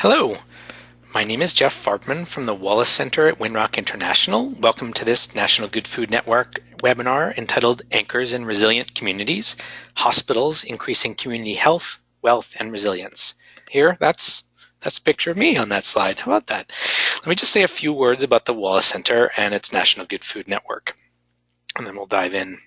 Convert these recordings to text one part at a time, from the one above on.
Hello, my name is Jeff Farbman from the Wallace Center at Winrock International. Welcome to this National Good Food Network webinar entitled Anchors in Resilient Communities, Hospitals Increasing Community Health, Wealth, and Resilience. Here, that's a picture of me on that slide. How about that? Let me just say a few words about the Wallace Center and its National Good Food Network, and then we'll dive in.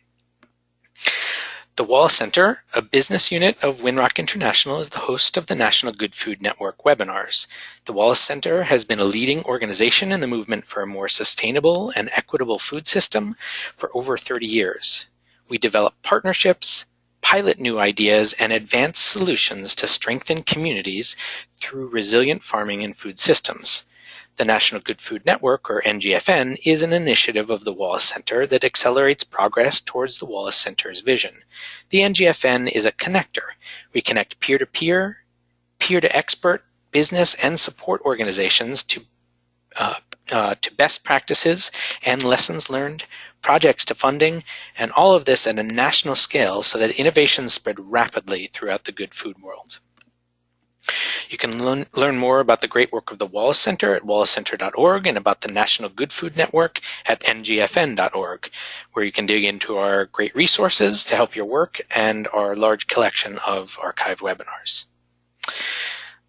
The Wallace Center, a business unit of Winrock International, is the host of the National Good Food Network webinars. The Wallace Center has been a leading organization in the movement for a more sustainable and equitable food system for over 30 years. We develop partnerships, pilot new ideas, and advance solutions to strengthen communities through resilient farming and food systems. The National Good Food Network, or NGFN, is an initiative of the Wallace Center that accelerates progress towards the Wallace Center's vision. The NGFN is a connector. We connect peer-to-peer, peer-to-expert, business and support organizations to best practices and lessons learned, projects to funding, and all of this at a national scale so that innovations spread rapidly throughout the good food world. You can learn more about the great work of the Wallace Center at wallacecenter.org and about the National Good Food Network at ngfn.org, where you can dig into our great resources to help your work and our large collection of archived webinars.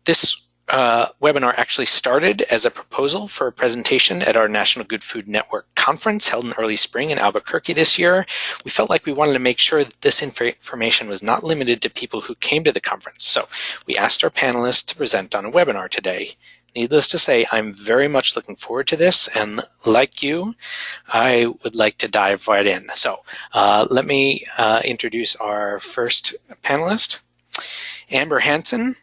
This webinar actually started as a proposal for a presentation at our National Good Food Network conference held in early spring in Albuquerque this year. We felt like we wanted to make sure that this information was not limited to people who came to the conference. So we asked our panelists to present on a webinar today. Needless to say, I'm very much looking forward to this, and like you, I would like to dive right in. So let me introduce our first panelist. Amber Hansen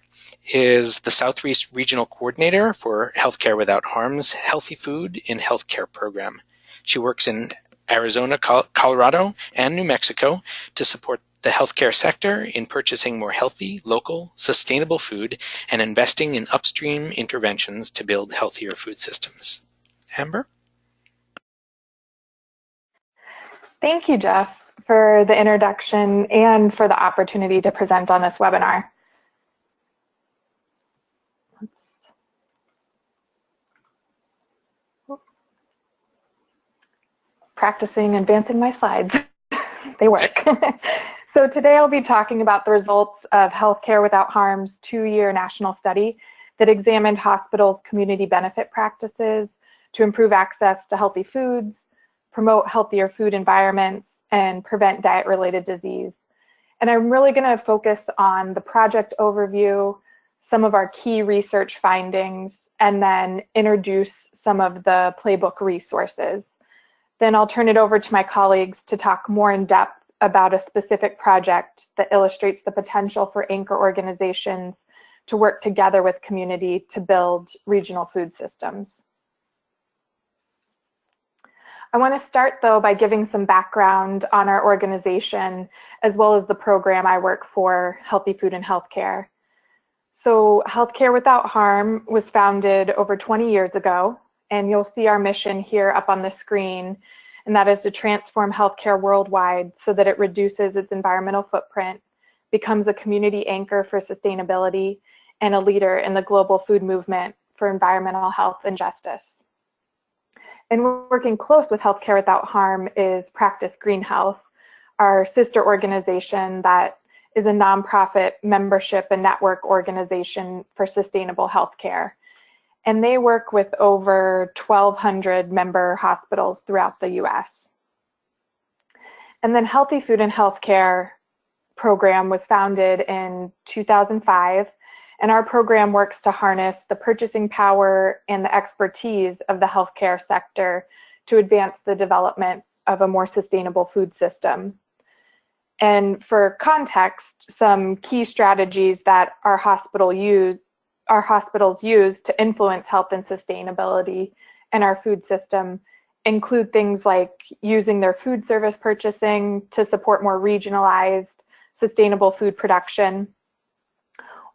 is the Southeast Regional Coordinator for Healthcare Without Harm's Healthy Food in Healthcare program. She works in Arizona, Colorado, and New Mexico to support the healthcare sector in purchasing more healthy, local, sustainable food and investing in upstream interventions to build healthier food systems. Amber? Thank you, Jeff, for the introduction and for the opportunity to present on this webinar. Practicing advancing my slides. They work. So today I'll be talking about the results of Healthcare Without Harm's 2-year national study that examined hospitals' community benefit practices to improve access to healthy foods, promote healthier food environments, and prevent diet-related disease. And I'm really going to focus on the project overview, some of our key research findings, and then introduce some of the playbook resources. Then I'll turn it over to my colleagues to talk more in depth about a specific project that illustrates the potential for anchor organizations to work together with community to build regional food systems. I want to start though by giving some background on our organization as well as the program I work for, Healthy Food and Healthcare. So Healthcare Without Harm was founded over 20 years ago. And you'll see our mission here up on the screen, and that is to transform healthcare worldwide so that it reduces its environmental footprint, becomes a community anchor for sustainability, and a leader in the global food movement for environmental health and justice. And working close with Healthcare Without Harm is Practice Green Health, our sister organization that is a nonprofit membership and network organization for sustainable healthcare. And they work with over 1,200 member hospitals throughout the US. And then Healthy Food and Healthcare program was founded in 2005, and our program works to harness the purchasing power and the expertise of the healthcare sector to advance the development of a more sustainable food system. And for context, some key strategies that our hospitals use to influence health and sustainability in our food system include things like using their food service purchasing to support more regionalized, sustainable food production,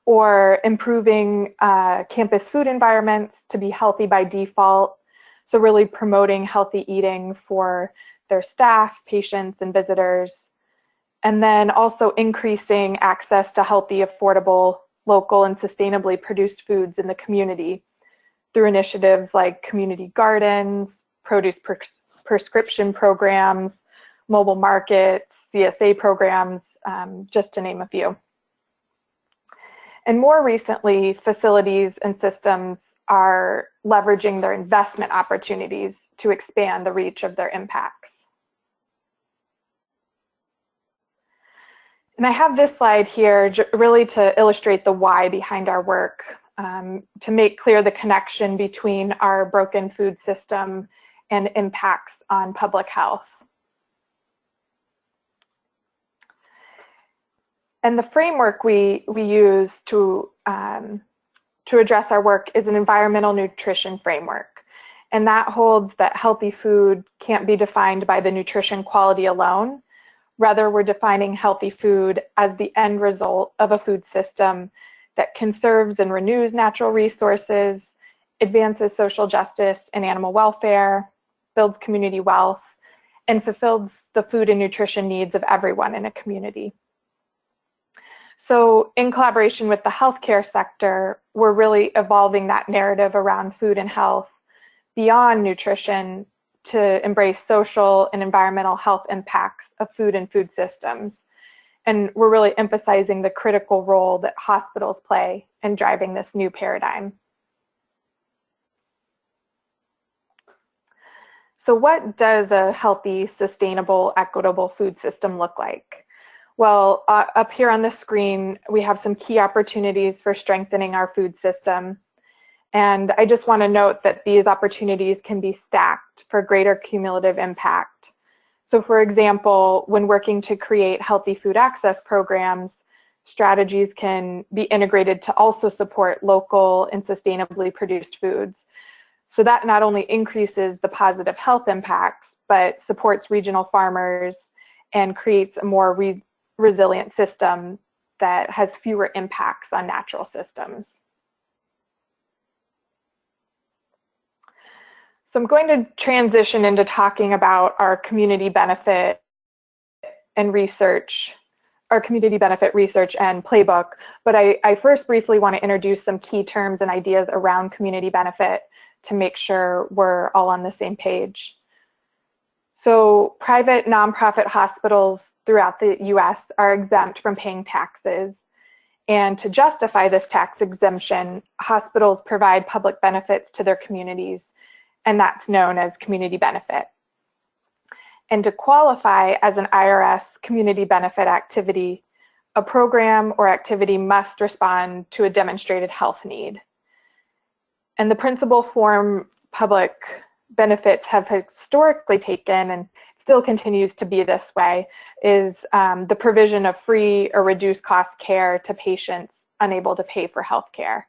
or improving campus food environments to be healthy by default. So really promoting healthy eating for their staff, patients, and visitors. And then also increasing access to healthy, affordable local and sustainably produced foods in the community through initiatives like community gardens, produce prescription programs, mobile markets, CSA programs, just to name a few. And more recently, facilities and systems are leveraging their investment opportunities to expand the reach of their impacts. And I have this slide here really to illustrate the why behind our work, to make clear the connection between our broken food system and impacts on public health. And the framework we use to address our work is an environmental nutrition framework. And that holds that healthy food can't be defined by the nutrition quality alone. Rather, we're defining healthy food as the end result of a food system that conserves and renews natural resources, advances social justice and animal welfare, builds community wealth, and fulfills the food and nutrition needs of everyone in a community. So in collaboration with the healthcare sector, we're really evolving that narrative around food and health beyond nutrition to embrace social and environmental health impacts of food and food systems. And we're really emphasizing the critical role that hospitals play in driving this new paradigm. So what does a healthy, sustainable, equitable food system look like? Well, up here on the screen, we have some key opportunities for strengthening our food system. And I just want to note that these opportunities can be stacked for greater cumulative impact. So for example, when working to create healthy food access programs, strategies can be integrated to also support local and sustainably produced foods. So that not only increases the positive health impacts, but supports regional farmers and creates a more resilient system that has fewer impacts on natural systems. So I'm going to transition into talking about our community benefit and research, our community benefit research and playbook. But I first briefly want to introduce some key terms and ideas around community benefit to make sure we're all on the same page. So private nonprofit hospitals throughout the US are exempt from paying taxes. And to justify this tax exemption, hospitals provide public benefits to their communities, and that's known as community benefit. And to qualify as an IRS community benefit activity, a program or activity must respond to a demonstrated health need. And the principal form public benefits have historically taken, and still continues to be this way, is the provision of free or reduced cost care to patients unable to pay for health care.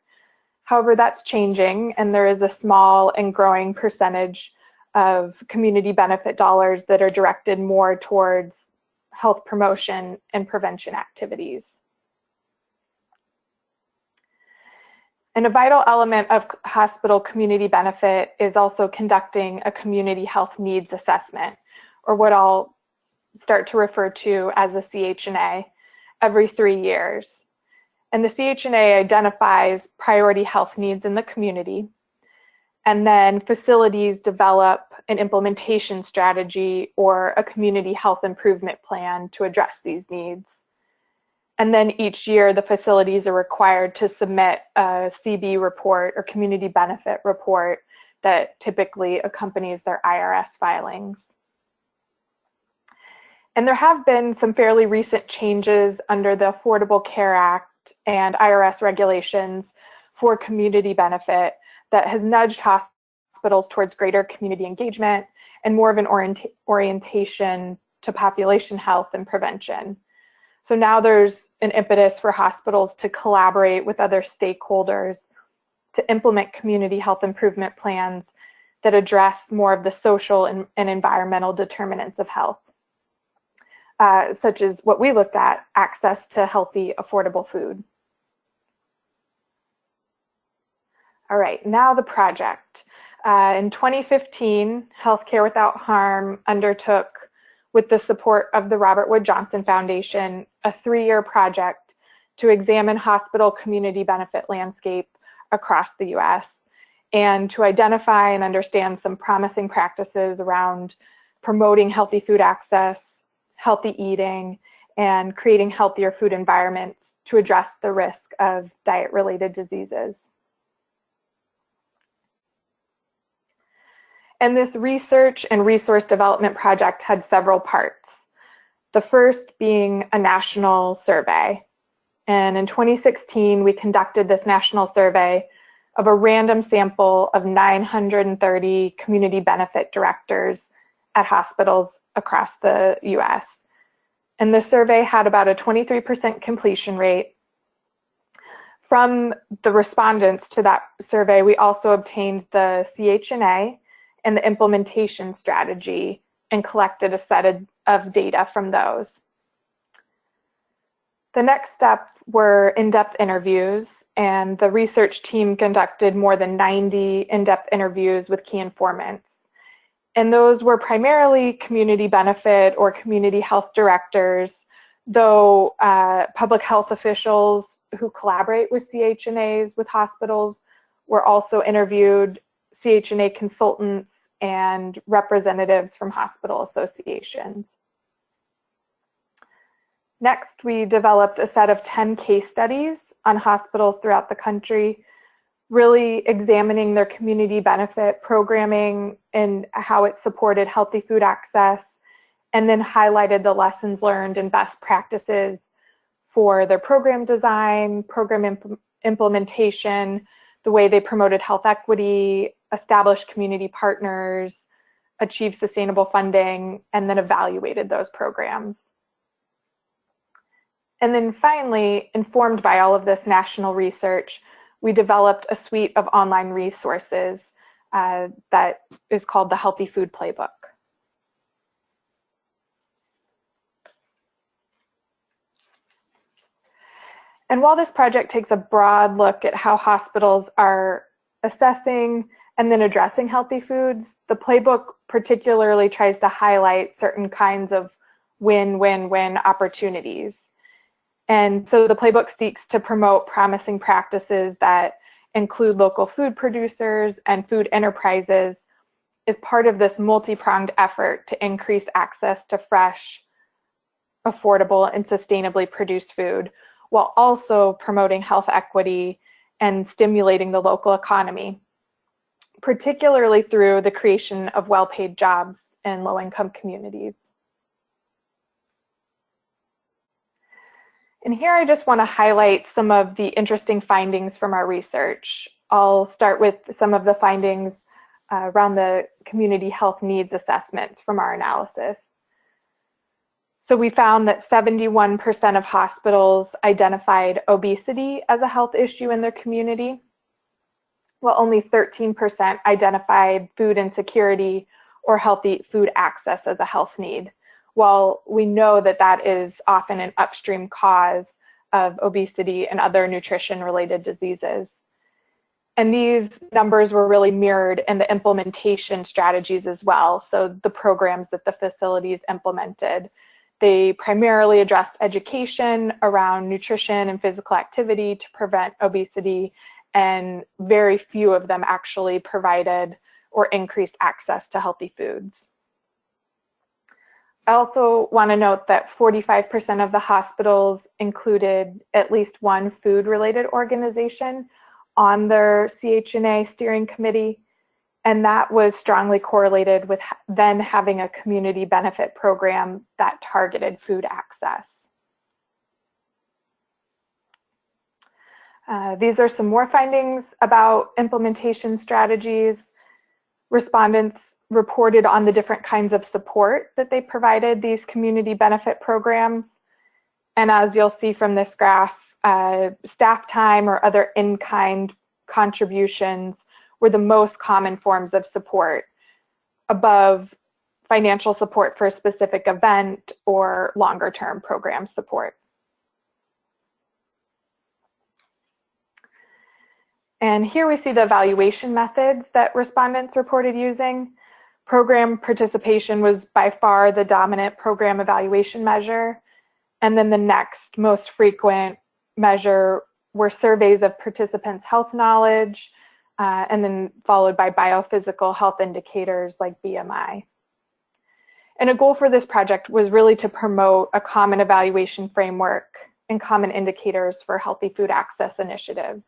However, that's changing, and there is a small and growing percentage of community benefit dollars that are directed more towards health promotion and prevention activities. And a vital element of hospital community benefit is also conducting a community health needs assessment, or what I'll start to refer to as a CHNA, every 3 years. And the CHNA identifies priority health needs in the community, and then facilities develop an implementation strategy or a community health improvement plan to address these needs. And then each year, the facilities are required to submit a CB report or community benefit report that typically accompanies their IRS filings. And there have been some fairly recent changes under the Affordable Care Act and IRS regulations for community benefit that has nudged hospitals towards greater community engagement and more of an orientation to population health and prevention. So now there's an impetus for hospitals to collaborate with other stakeholders to implement community health improvement plans that address more of the social and environmental determinants of health, such as what we looked at, access to healthy, affordable food. All right, now the project. In 2015, Healthcare Without Harm undertook, with the support of the Robert Wood Johnson Foundation, a 3-year project to examine hospital community benefit landscape across the US and to identify and understand some promising practices around promoting healthy food access, healthy eating, and creating healthier food environments to address the risk of diet-related diseases. And this research and resource development project had several parts. The first being a national survey. And in 2016, we conducted this national survey of a random sample of 930 community benefit directors at hospitals across the US. And the survey had about a 23% completion rate. From the respondents to that survey, we also obtained the CHNA and the implementation strategy and collected a set of data from those. The next step were in-depth interviews, and the research team conducted more than 90 in-depth interviews with key informants. And those were primarily community benefit or community health directors, though public health officials who collaborate with CHNAs with hospitals were also interviewed, CHNA consultants, and representatives from hospital associations. Next, we developed a set of 10 case studies on hospitals throughout the country, really examining their community benefit programming and how it supported healthy food access, and then highlighted the lessons learned and best practices for their program design, program implementation, the way they promoted health equity, established community partners, achieved sustainable funding, and then evaluated those programs. And then finally, informed by all of this national research, we developed a suite of online resources that is called the Healthy Food Playbook. And while this project takes a broad look at how hospitals are assessing and then addressing healthy foods, the playbook particularly tries to highlight certain kinds of win-win-win opportunities. And so the playbook seeks to promote promising practices that include local food producers and food enterprises as part of this multi-pronged effort to increase access to fresh, affordable, and sustainably produced food, while also promoting health equity and stimulating the local economy, particularly through the creation of well-paid jobs in low-income communities. And here I just want to highlight some of the interesting findings from our research. I'll start with some of the findings around the community health needs assessments from our analysis. So we found that 71% of hospitals identified obesity as a health issue in their community, while only 13% identified food insecurity or healthy food access as a health need. While we know that that is often an upstream cause of obesity and other nutrition-related diseases. And these numbers were really mirrored in the implementation strategies as well, so the programs that the facilities implemented. They primarily addressed education around nutrition and physical activity to prevent obesity, and very few of them actually provided or increased access to healthy foods. I also want to note that 45% of the hospitals included at least one food-related organization on their CHNA steering committee, and that was strongly correlated with then having a community benefit program that targeted food access. These are some more findings about implementation strategies. Respondents reported on the different kinds of support that they provided these community benefit programs. And as you'll see from this graph, staff time or other in-kind contributions were the most common forms of support, above financial support for a specific event or longer-term program support. And here we see the evaluation methods that respondents reported using. Program participation was by far the dominant program evaluation measure. And then the next most frequent measure were surveys of participants' health knowledge, and then followed by biophysical health indicators like BMI. And a goal for this project was really to promote a common evaluation framework and common indicators for healthy food access initiatives.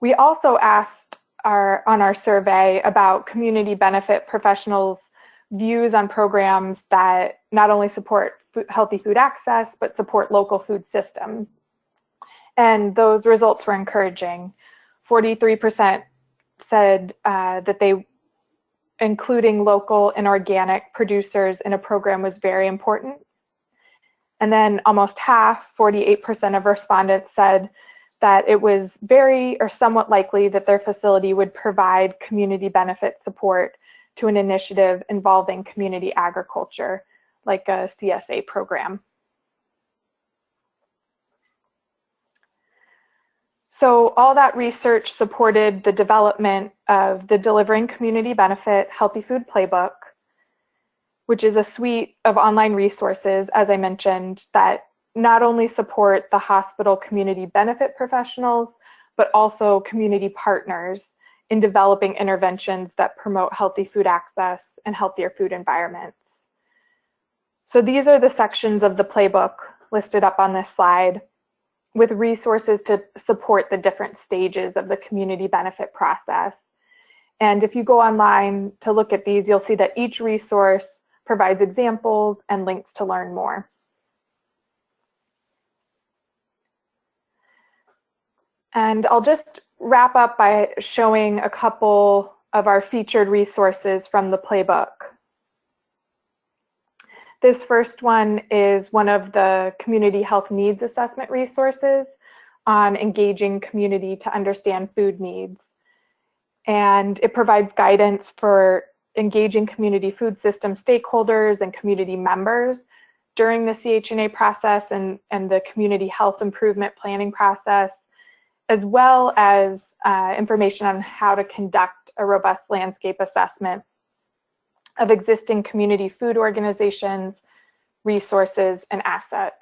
We also asked on our survey about community benefit professionals' views on programs that not only support healthy food access, but support local food systems. And those results were encouraging. 43% said that including local and organic producers in a program was very important. And then almost half, 48% of respondents said that it was very or somewhat likely that their facility would provide community benefit support to an initiative involving community agriculture, like a CSA program. So all that research supported the development of the Delivering Community Benefit Healthy Food Playbook, which is a suite of online resources, as I mentioned, that not only support the hospital community benefit professionals, but also community partners in developing interventions that promote healthy food access and healthier food environments. So these are the sections of the playbook listed up on this slide, with resources to support the different stages of the community benefit process. And if you go online to look at these, you'll see that each resource provides examples and links to learn more. And I'll just wrap up by showing a couple of our featured resources from the playbook. This first one is one of the community health needs assessment resources on engaging community to understand food needs. And it provides guidance for engaging community food system stakeholders and community members during the CHNA process and the community health improvement planning process, as well as information on how to conduct a robust landscape assessment of existing community food organizations, resources, and assets.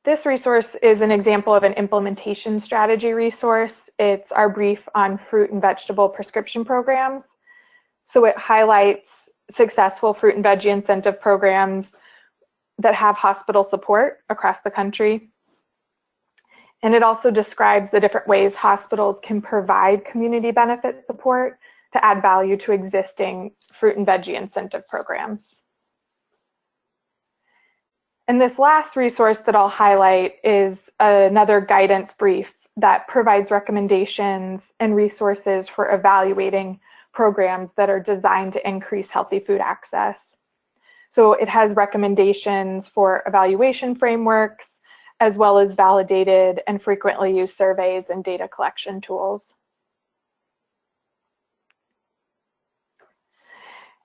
This resource is an example of an implementation strategy resource. It's our brief on fruit and vegetable prescription programs. So it highlights successful fruit and veggie incentive programs that have hospital support across the country. And it also describes the different ways hospitals can provide community benefit support to add value to existing fruit and veggie incentive programs. And this last resource that I'll highlight is another guidance brief that provides recommendations and resources for evaluating programs that are designed to increase healthy food access. So it has recommendations for evaluation frameworks, as well as validated and frequently used surveys and data collection tools.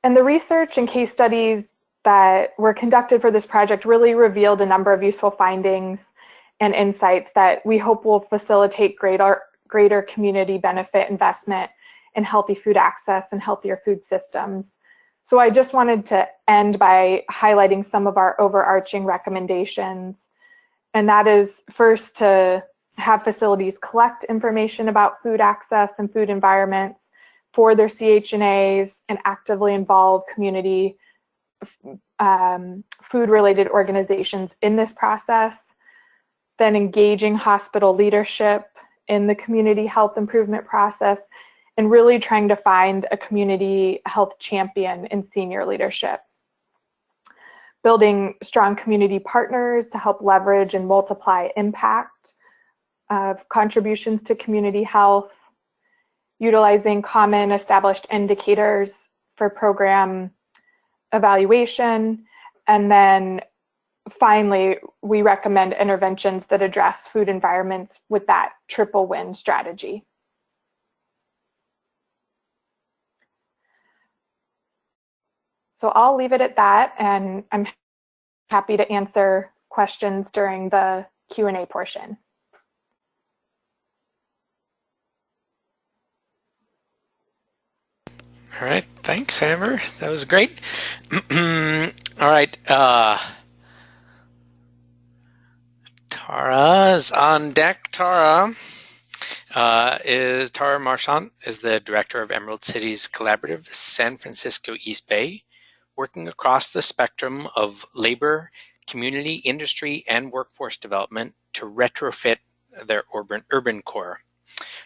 And the research and case studies that were conducted for this project really revealed a number of useful findings and insights that we hope will facilitate greater community benefit investment in healthy food access and healthier food systems. So I just wanted to end by highlighting some of our overarching recommendations. And that is first to have facilities collect information about food access and food environments for their CHNAs and actively involve community food-related organizations in this process. Then engaging hospital leadership in the community health improvement process and really trying to find a community health champion in senior leadership. Building strong community partners to help leverage and multiply impact of contributions to community health. Utilizing common established indicators for program evaluation. And then finally, we recommend interventions that address food environments with that triple win strategy. So I'll leave it at that, and I'm happy to answer questions during the Q&A portion. All right, thanks, Amber. That was great. All right, Tara's on deck. Tara Marchant is the director of Emerald City's collaborative San Francisco East Bay, working across the spectrum of labor, community, industry, and workforce development to retrofit their urban core.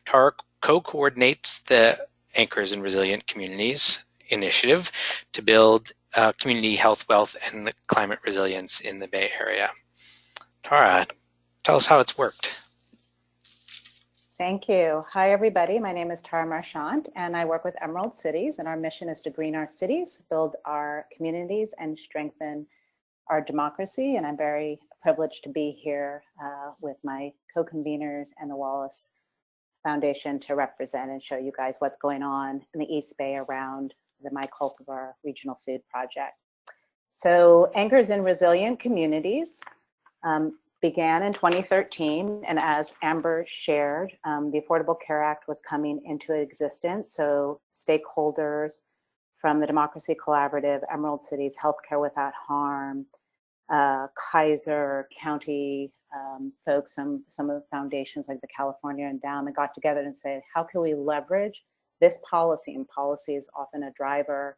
Tara co-coordinates the Anchors in Resilient Communities initiative to build community health, wealth, and climate resilience in the Bay Area. Tara, tell us how it's worked. Thank you. Hi, everybody. My name is Tara Marchant, and I work with Emerald Cities, and our mission is to green our cities, build our communities, and strengthen our democracy. And I'm very privileged to be here with my co-conveners and the Wallace Foundation to represent and show you guys what's going on in the East Bay around the MyCultiver Regional Food Project. So Anchors in Resilient Communities began in 2013, and as Amber shared, the Affordable Care Act was coming into existence, so stakeholders from the Democracy Collaborative, Emerald Cities, Healthcare Without Harm, Kaiser County folks, some of the foundations like the California Endowment got together and said, how can we leverage this policy, and policy is often a driver,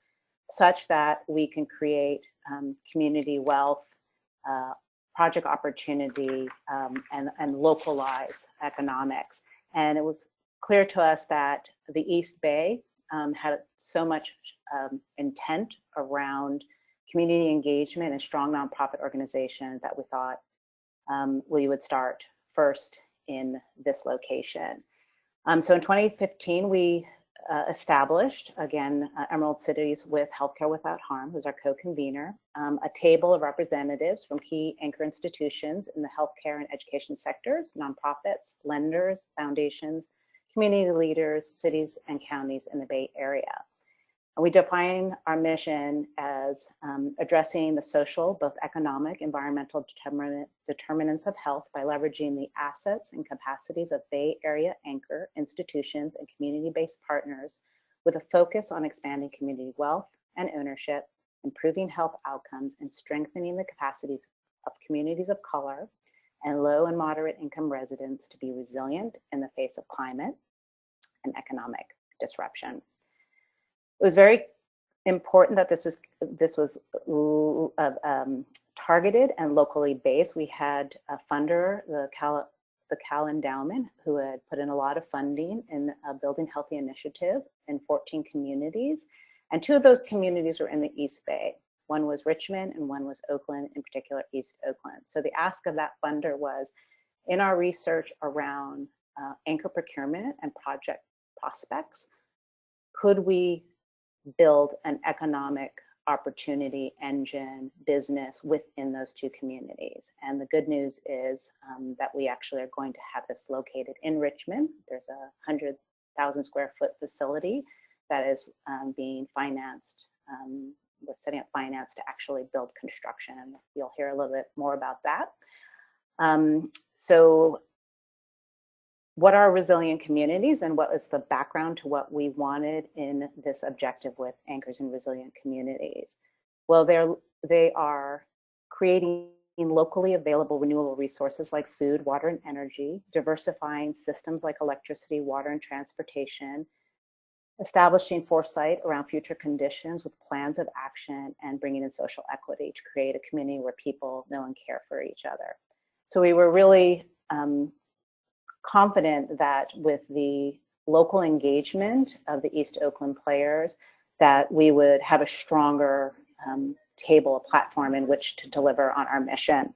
such that we can create community wealth, project opportunity, and localize economics. And it was clear to us that the East Bay had so much intent around community engagement and strong nonprofit organization that we thought we would start first in this location. So in 2015, we established, again, Emerald Cities with Healthcare Without Harm, who's our co-convener, a table of representatives from key anchor institutions in the healthcare and education sectors, nonprofits, lenders, foundations, community leaders, cities and counties in the Bay Area. And we define our mission as addressing the social, both economic, environmental determinants of health by leveraging the assets and capacities of Bay Area anchor institutions and community-based partners with a focus on expanding community wealth and ownership, improving health outcomes, and strengthening the capacity of communities of color and low and moderate income residents to be resilient in the face of climate and economic disruption. It was very important that this was targeted and locally based. We had a funder, the Cal Endowment, who had put in a lot of funding in a Building Healthy initiative in 14 communities. And 2 of those communities were in the East Bay. One was Richmond and one was Oakland, in particular East Oakland. So the ask of that funder was, in our research around anchor procurement and project prospects, could we build an economic opportunity engine business within those 2 communities? And the good news is that we actually are going to have this located in Richmond. There's a 100,000 square foot facility that is being financed. We're setting up finance to actually build construction, and you'll hear a little bit more about that. So what are resilient communities, and what is the background to what we wanted in this objective with Anchors in Resilient Communities? Well, they are creating locally available renewable resources like food, water, and energy, diversifying systems like electricity, water, and transportation, establishing foresight around future conditions with plans of action, and bringing in social equity to create a community where people know and care for each other. So we were really confident that with the local engagement of the East Oakland players, that we would have a stronger table, a platform in which to deliver on our mission.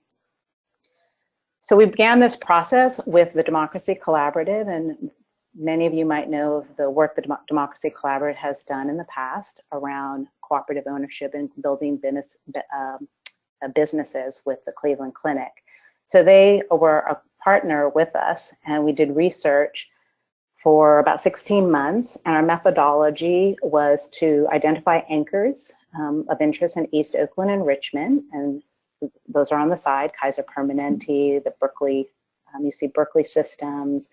So we began this process with the Democracy Collaborative, and many of you might know of the work the Democracy Collaborative has done in the past around cooperative ownership and building businesses with the Cleveland Clinic. So they were a partner with us, and we did research for about 16 months, and our methodology was to identify anchors of interest in East Oakland and Richmond, and those are on the side: Kaiser Permanente, the Berkeley, you see Berkeley Systems,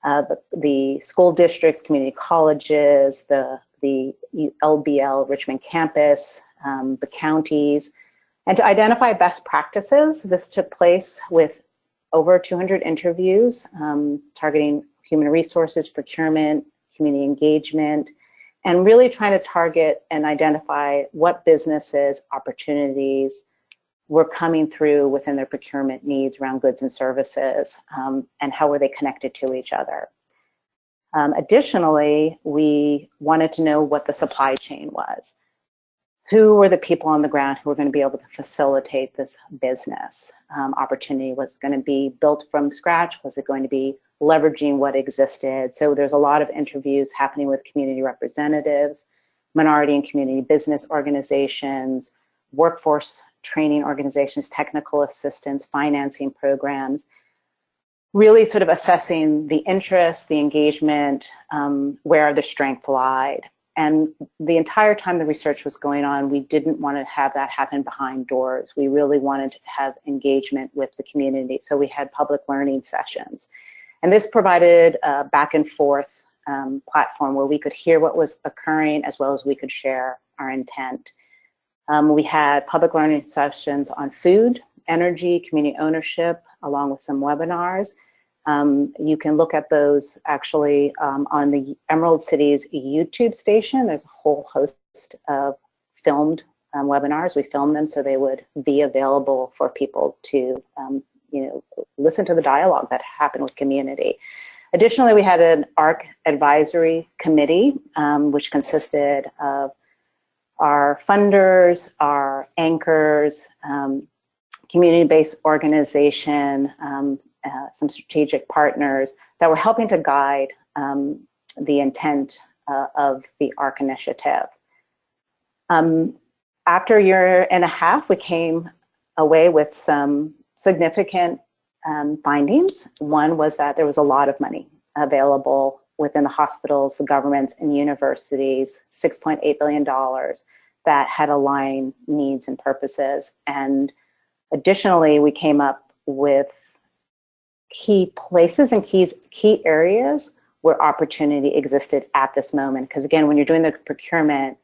the school districts, community colleges, the the LBL Richmond campus, the counties, and to identify best practices. This took place with over 200 interviews, targeting human resources, procurement, community engagement, and really trying to target and identify what businesses, opportunities were coming through within their procurement needs around goods and services, and how were they connected to each other. Additionally, we wanted to know what the supply chain was. Who were the people on the ground who were going to be able to facilitate this business opportunity? Was it going to be built from scratch? Was it going to be leveraging what existed? So there's a lot of interviews happening with community representatives, minority and community business organizations, workforce training organizations, technical assistance, financing programs, really sort of assessing the interest, the engagement, where the strength lied. And the entire time the research was going on, we didn't want to have that happen behind doors. We really wanted to have engagement with the community. So we had public learning sessions. And this provided a back and forth platform where we could hear what was occurring as well as we could share our intent. We had public learning sessions on food, energy, community ownership, along with some webinars. You can look at those actually on the Emerald Cities YouTube station. There's a whole host of filmed webinars. We filmed them so they would be available for people to listen to the dialogue that happened with community. Additionally, we had an ARC advisory committee, which consisted of our funders, our anchors, community-based organization, some strategic partners that were helping to guide the intent of the ARC initiative. After a year and a half, we came away with some significant findings. One was that there was a lot of money available within the hospitals, the governments, and universities, $6.8 billion that had aligned needs and purposes. And additionally, we came up with key places and key areas where opportunity existed at this moment. Because again, when you're doing the procurement,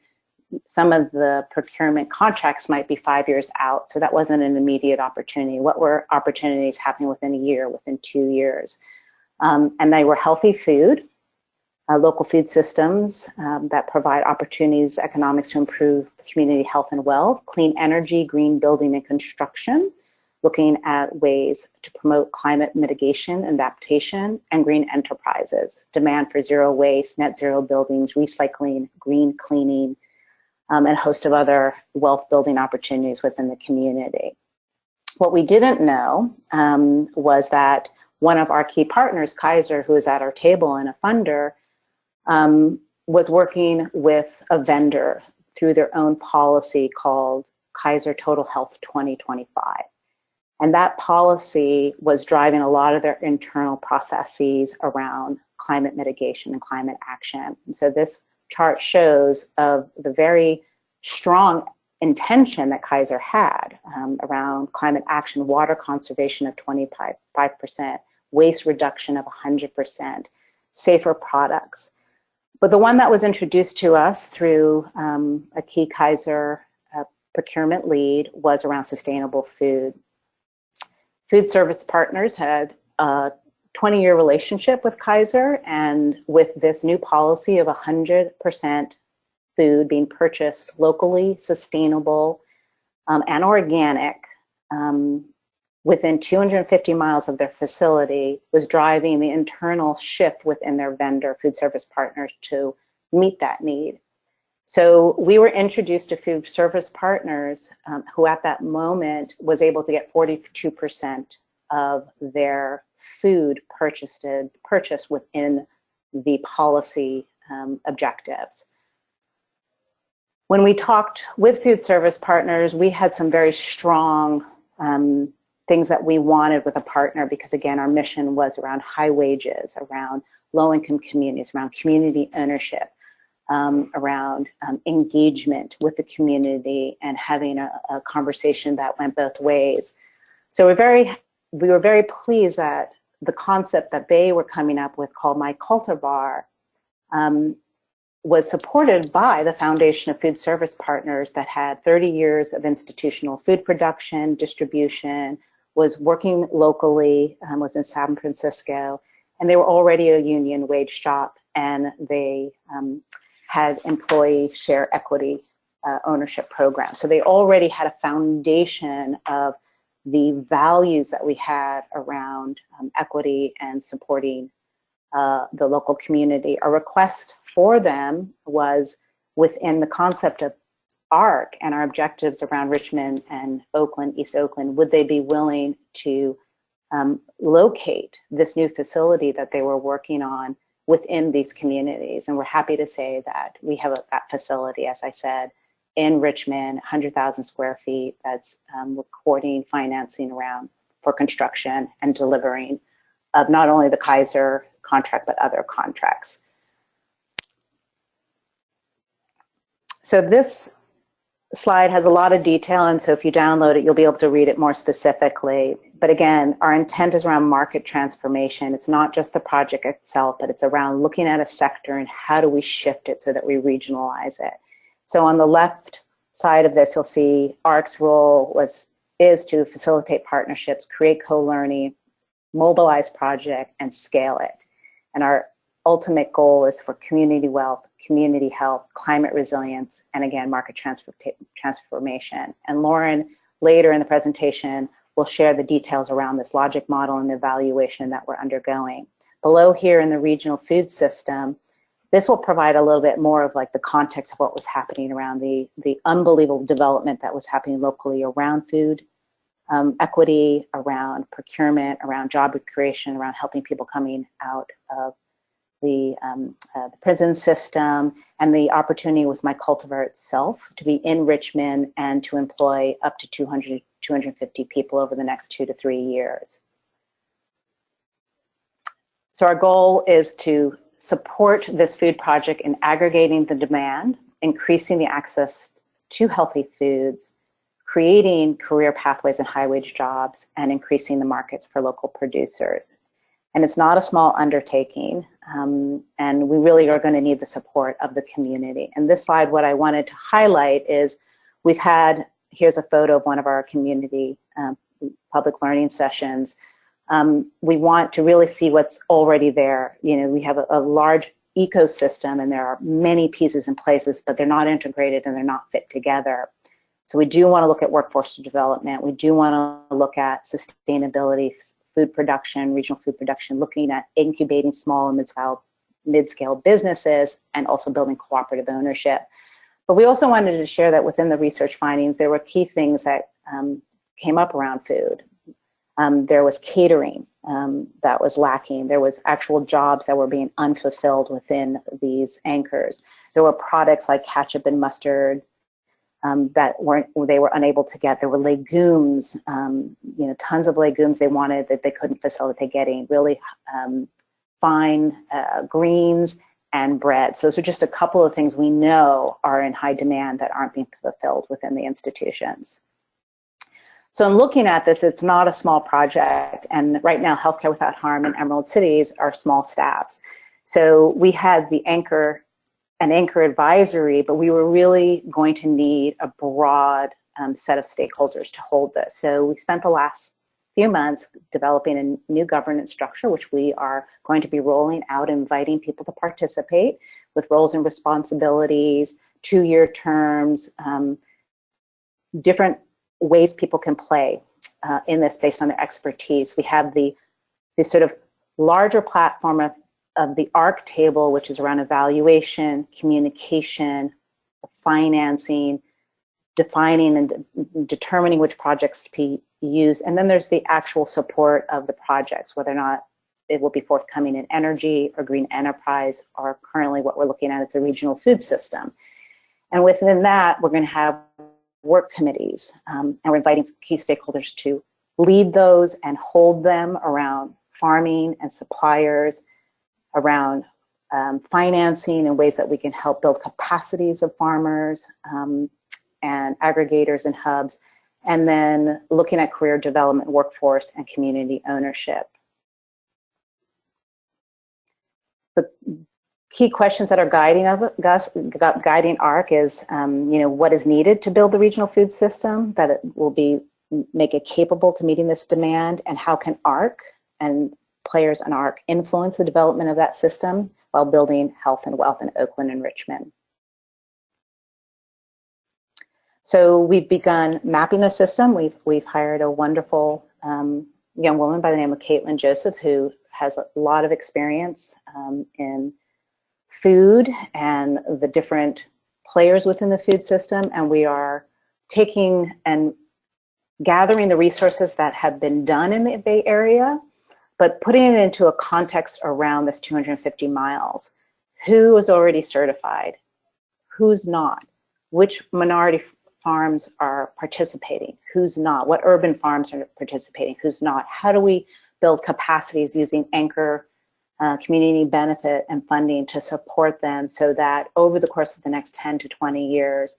some of the procurement contracts might be 5 years out. So that wasn't an immediate opportunity. What were opportunities happening within a year, within 2 years? And they were healthy food, local food systems that provide opportunities, economics to improve community health and wealth, clean energy, green building and construction, looking at ways to promote climate mitigation and adaptation, and green enterprises, demand for zero waste, net zero buildings, recycling, green cleaning, and a host of other wealth building opportunities within the community. What we didn't know was that one of our key partners, Kaiser, who is at our table and a funder, was working with a vendor through their own policy called Kaiser Total Health 2025. And that policy was driving a lot of their internal processes around climate mitigation and climate action. And so this chart shows of the very strong intention that Kaiser had around climate action, water conservation of 25%, waste reduction of 100%, safer products. But the one that was introduced to us through a key Kaiser procurement lead was around sustainable food. Food service partners had a 20-year relationship with Kaiser, and with this new policy of 100% food being purchased locally, sustainable, and organic within 250 miles of their facility was driving the internal shift within their vendor food service partners to meet that need. So we were introduced to food service partners who at that moment was able to get 42% of their food purchased within the policy objectives. When we talked with food service partners, we had some very strong things that we wanted with a partner, because again, our mission was around high wages, around low-income communities, around community ownership, around engagement with the community and having a conversation that went both ways. So we were very pleased that the concept that they were coming up with called MyCultiver was supported by the Foundation of Food Service Partners that had 30 years of institutional food production, distribution, was working locally, was in San Francisco, and they were already a union wage shop, and they had employee share equity ownership program. So they already had a foundation of the values that we had around equity and supporting the local community. Our request for them was within the concept of ARC and our objectives around Richmond and Oakland, East Oakland, would they be willing to locate this new facility that they were working on within these communities? And we're happy to say that we have that facility, as I said, in Richmond, 100,000 square feet, that's recording financing around for construction and delivering of not only the Kaiser contract, but other contracts. So this slide has a lot of detail, and so if you download it, you'll be able to read it more specifically. But again, our intent is around market transformation. It's not just the project itself, but it's around looking at a sector and how do we shift it so that we regionalize it. So on the left side of this, you'll see ARC's role is to facilitate partnerships, create co-learning, mobilize project, and scale it. And our ultimate goal is for community wealth, community health, climate resilience, and again, market transformation. And Lauren, later in the presentation, will share the details around this logic model and the evaluation that we're undergoing. Below here in the regional food system, this will provide a little bit more of like the context of what was happening around the unbelievable development that was happening locally around food equity, around procurement, around job creation, around helping people coming out of the prison system, and the opportunity with MyCultiver itself to be in Richmond and to employ up to 200, 250 people over the next 2 to 3 years. So our goal is to support this food project in aggregating the demand, increasing the access to healthy foods, creating career pathways and high wage jobs, and increasing the markets for local producers. And it's not a small undertaking, and we really are going to need the support of the community. And this slide, what I wanted to highlight is we've had, here's a photo of one of our community public learning sessions. We want to really see what's already there. You know, we have a large ecosystem and there are many pieces in places, but they're not integrated and they're not fit together. So we do want to look at workforce development. We do want to look at sustainability, food production, regional food production, looking at incubating small and mid-scale businesses, and also building cooperative ownership. But we also wanted to share that within the research findings, there were key things that came up around food. There was catering that was lacking. There was actual jobs that were being unfulfilled within these anchors. There were products like ketchup and mustard that they were unable to get. There were legumes, you know, tons of legumes they wanted that they couldn't facilitate getting. Really fine greens and bread. So those are just a couple of things we know are in high demand that aren't being fulfilled within the institutions. So in looking at this, it's not a small project, and right now Healthcare Without Harm and Emerald Cities are small staffs. So we had an anchor advisory, but we were really going to need a broad set of stakeholders to hold this. So we spent the last few months developing a new governance structure, which we are going to be rolling out, inviting people to participate with roles and responsibilities, 2-year terms, different ways people can play in this based on their expertise. We have the sort of larger platform of the ARC table, which is around evaluation, communication, financing, defining and determining which projects to be used. And then there's the actual support of the projects, whether or not it will be forthcoming in energy or green enterprise, or currently what we're looking at is a regional food system. And within that, we're going to have work committees, and we're inviting key stakeholders to lead those and hold them around farming and suppliers, around financing and ways that we can help build capacities of farmers and aggregators and hubs, and then looking at career development, workforce, and community ownership. key questions that are guiding ARC is, what is needed to build the regional food system that it will make it capable to meeting this demand, and how can ARC and players in ARC influence the development of that system while building health and wealth in Oakland and Richmond. So we've begun mapping the system. We've hired a wonderful young woman by the name of Caitlin Joseph, who has a lot of experience in food and the different players within the food system. And we are taking and gathering the resources that have been done in the Bay Area, but putting it into a context around this 250 miles. Who is already certified? Who's not? Which minority farms are participating? Who's not? What urban farms are participating? Who's not? How do we build capacities using anchor community benefit and funding to support them so that over the course of the next 10 to 20 years,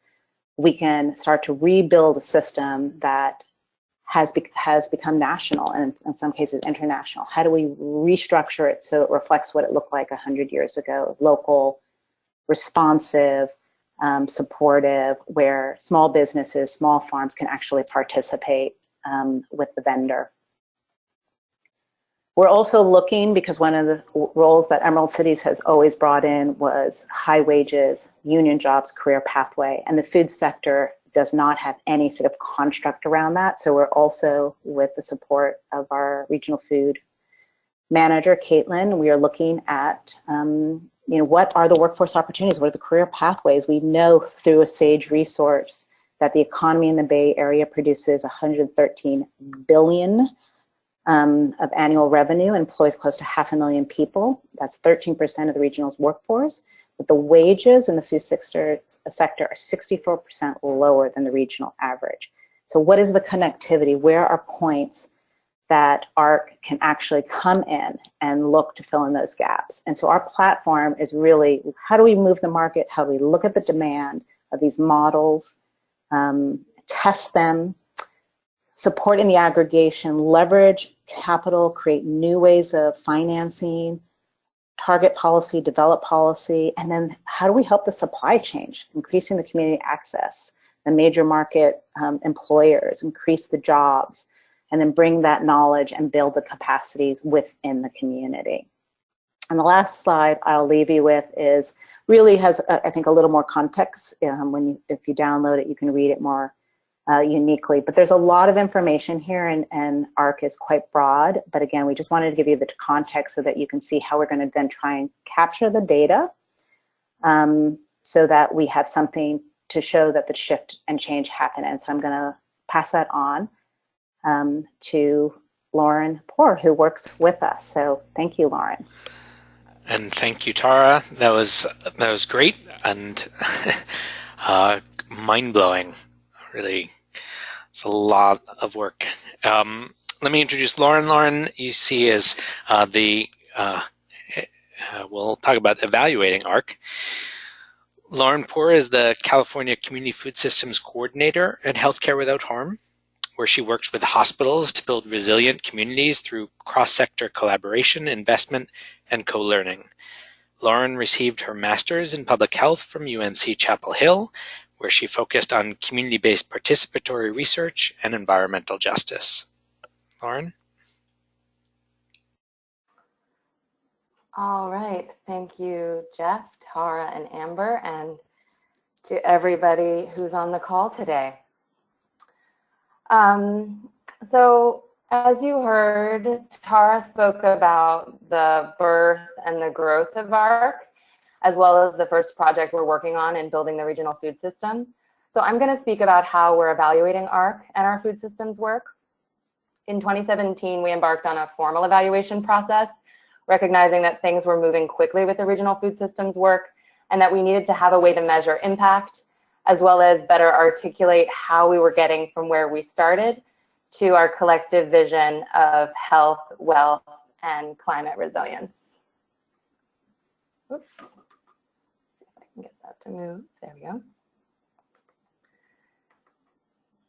we can start to rebuild a system that has become national and in some cases international? How do we restructure it so it reflects what it looked like 100 years ago? Local, responsive, supportive, where small businesses, small farms can actually participate with the vendor. We're also looking, because one of the roles that Emerald Cities has always brought in was high wages, union jobs, career pathway, and the food sector does not have any sort of construct around that. So we're also, with the support of our regional food manager, Caitlin, we are looking at, what are the workforce opportunities? What are the career pathways? We know through a SAGE resource that the economy in the Bay Area produces $113 billion of annual revenue, employs close to 500,000 people. That's 13% of the regional's workforce. But the wages in the food sector are 64% lower than the regional average. So what is the connectivity? Where are points that ARC can actually come in and look to fill in those gaps? And so our platform is really, how do we move the market? How do we look at the demand of these models, test them, support in the aggregation, leverage capital, create new ways of financing, target policy, develop policy, and then how do we help the supply chain, increasing the community access, the major market employers, increase the jobs, and then bring that knowledge and build the capacities within the community. And the last slide I'll leave you with is really has, I think, a little more context. If you download it, you can read it more uniquely. But there's a lot of information here, and ARC is quite broad. But again, we just wanted to give you the context so that you can see how we're going to then try and capture the data so that we have something to show that the shift and change happen. And so I'm going to pass that on to Lauren Poor, who works with us. So thank you, Lauren. And thank you, Tara. That was great and mind-blowing. Really, it's a lot of work. Let me introduce Lauren. Lauren, you see, is we'll talk about evaluating ARC. Lauren Poor is the California Community Food Systems Coordinator at Healthcare Without Harm, where she works with hospitals to build resilient communities through cross-sector collaboration, investment, and co-learning. Lauren received her master's in public health from UNC Chapel Hill, where she focused on community-based participatory research and environmental justice. Lauren? All right, thank you, Jeff, Tara, and Amber, and to everybody who's on the call today. So as you heard, Tara spoke about the birth and the growth of ARC, as well as the first project we're working on in building the regional food system. So I'm going to speak about how we're evaluating ARC and our food systems work. In 2017, we embarked on a formal evaluation process, recognizing that things were moving quickly with the regional food systems work and that we needed to have a way to measure impact, as well as better articulate how we were getting from where we started to our collective vision of health, wealth, and climate resilience. Oops. See if I can get that to move. There we go.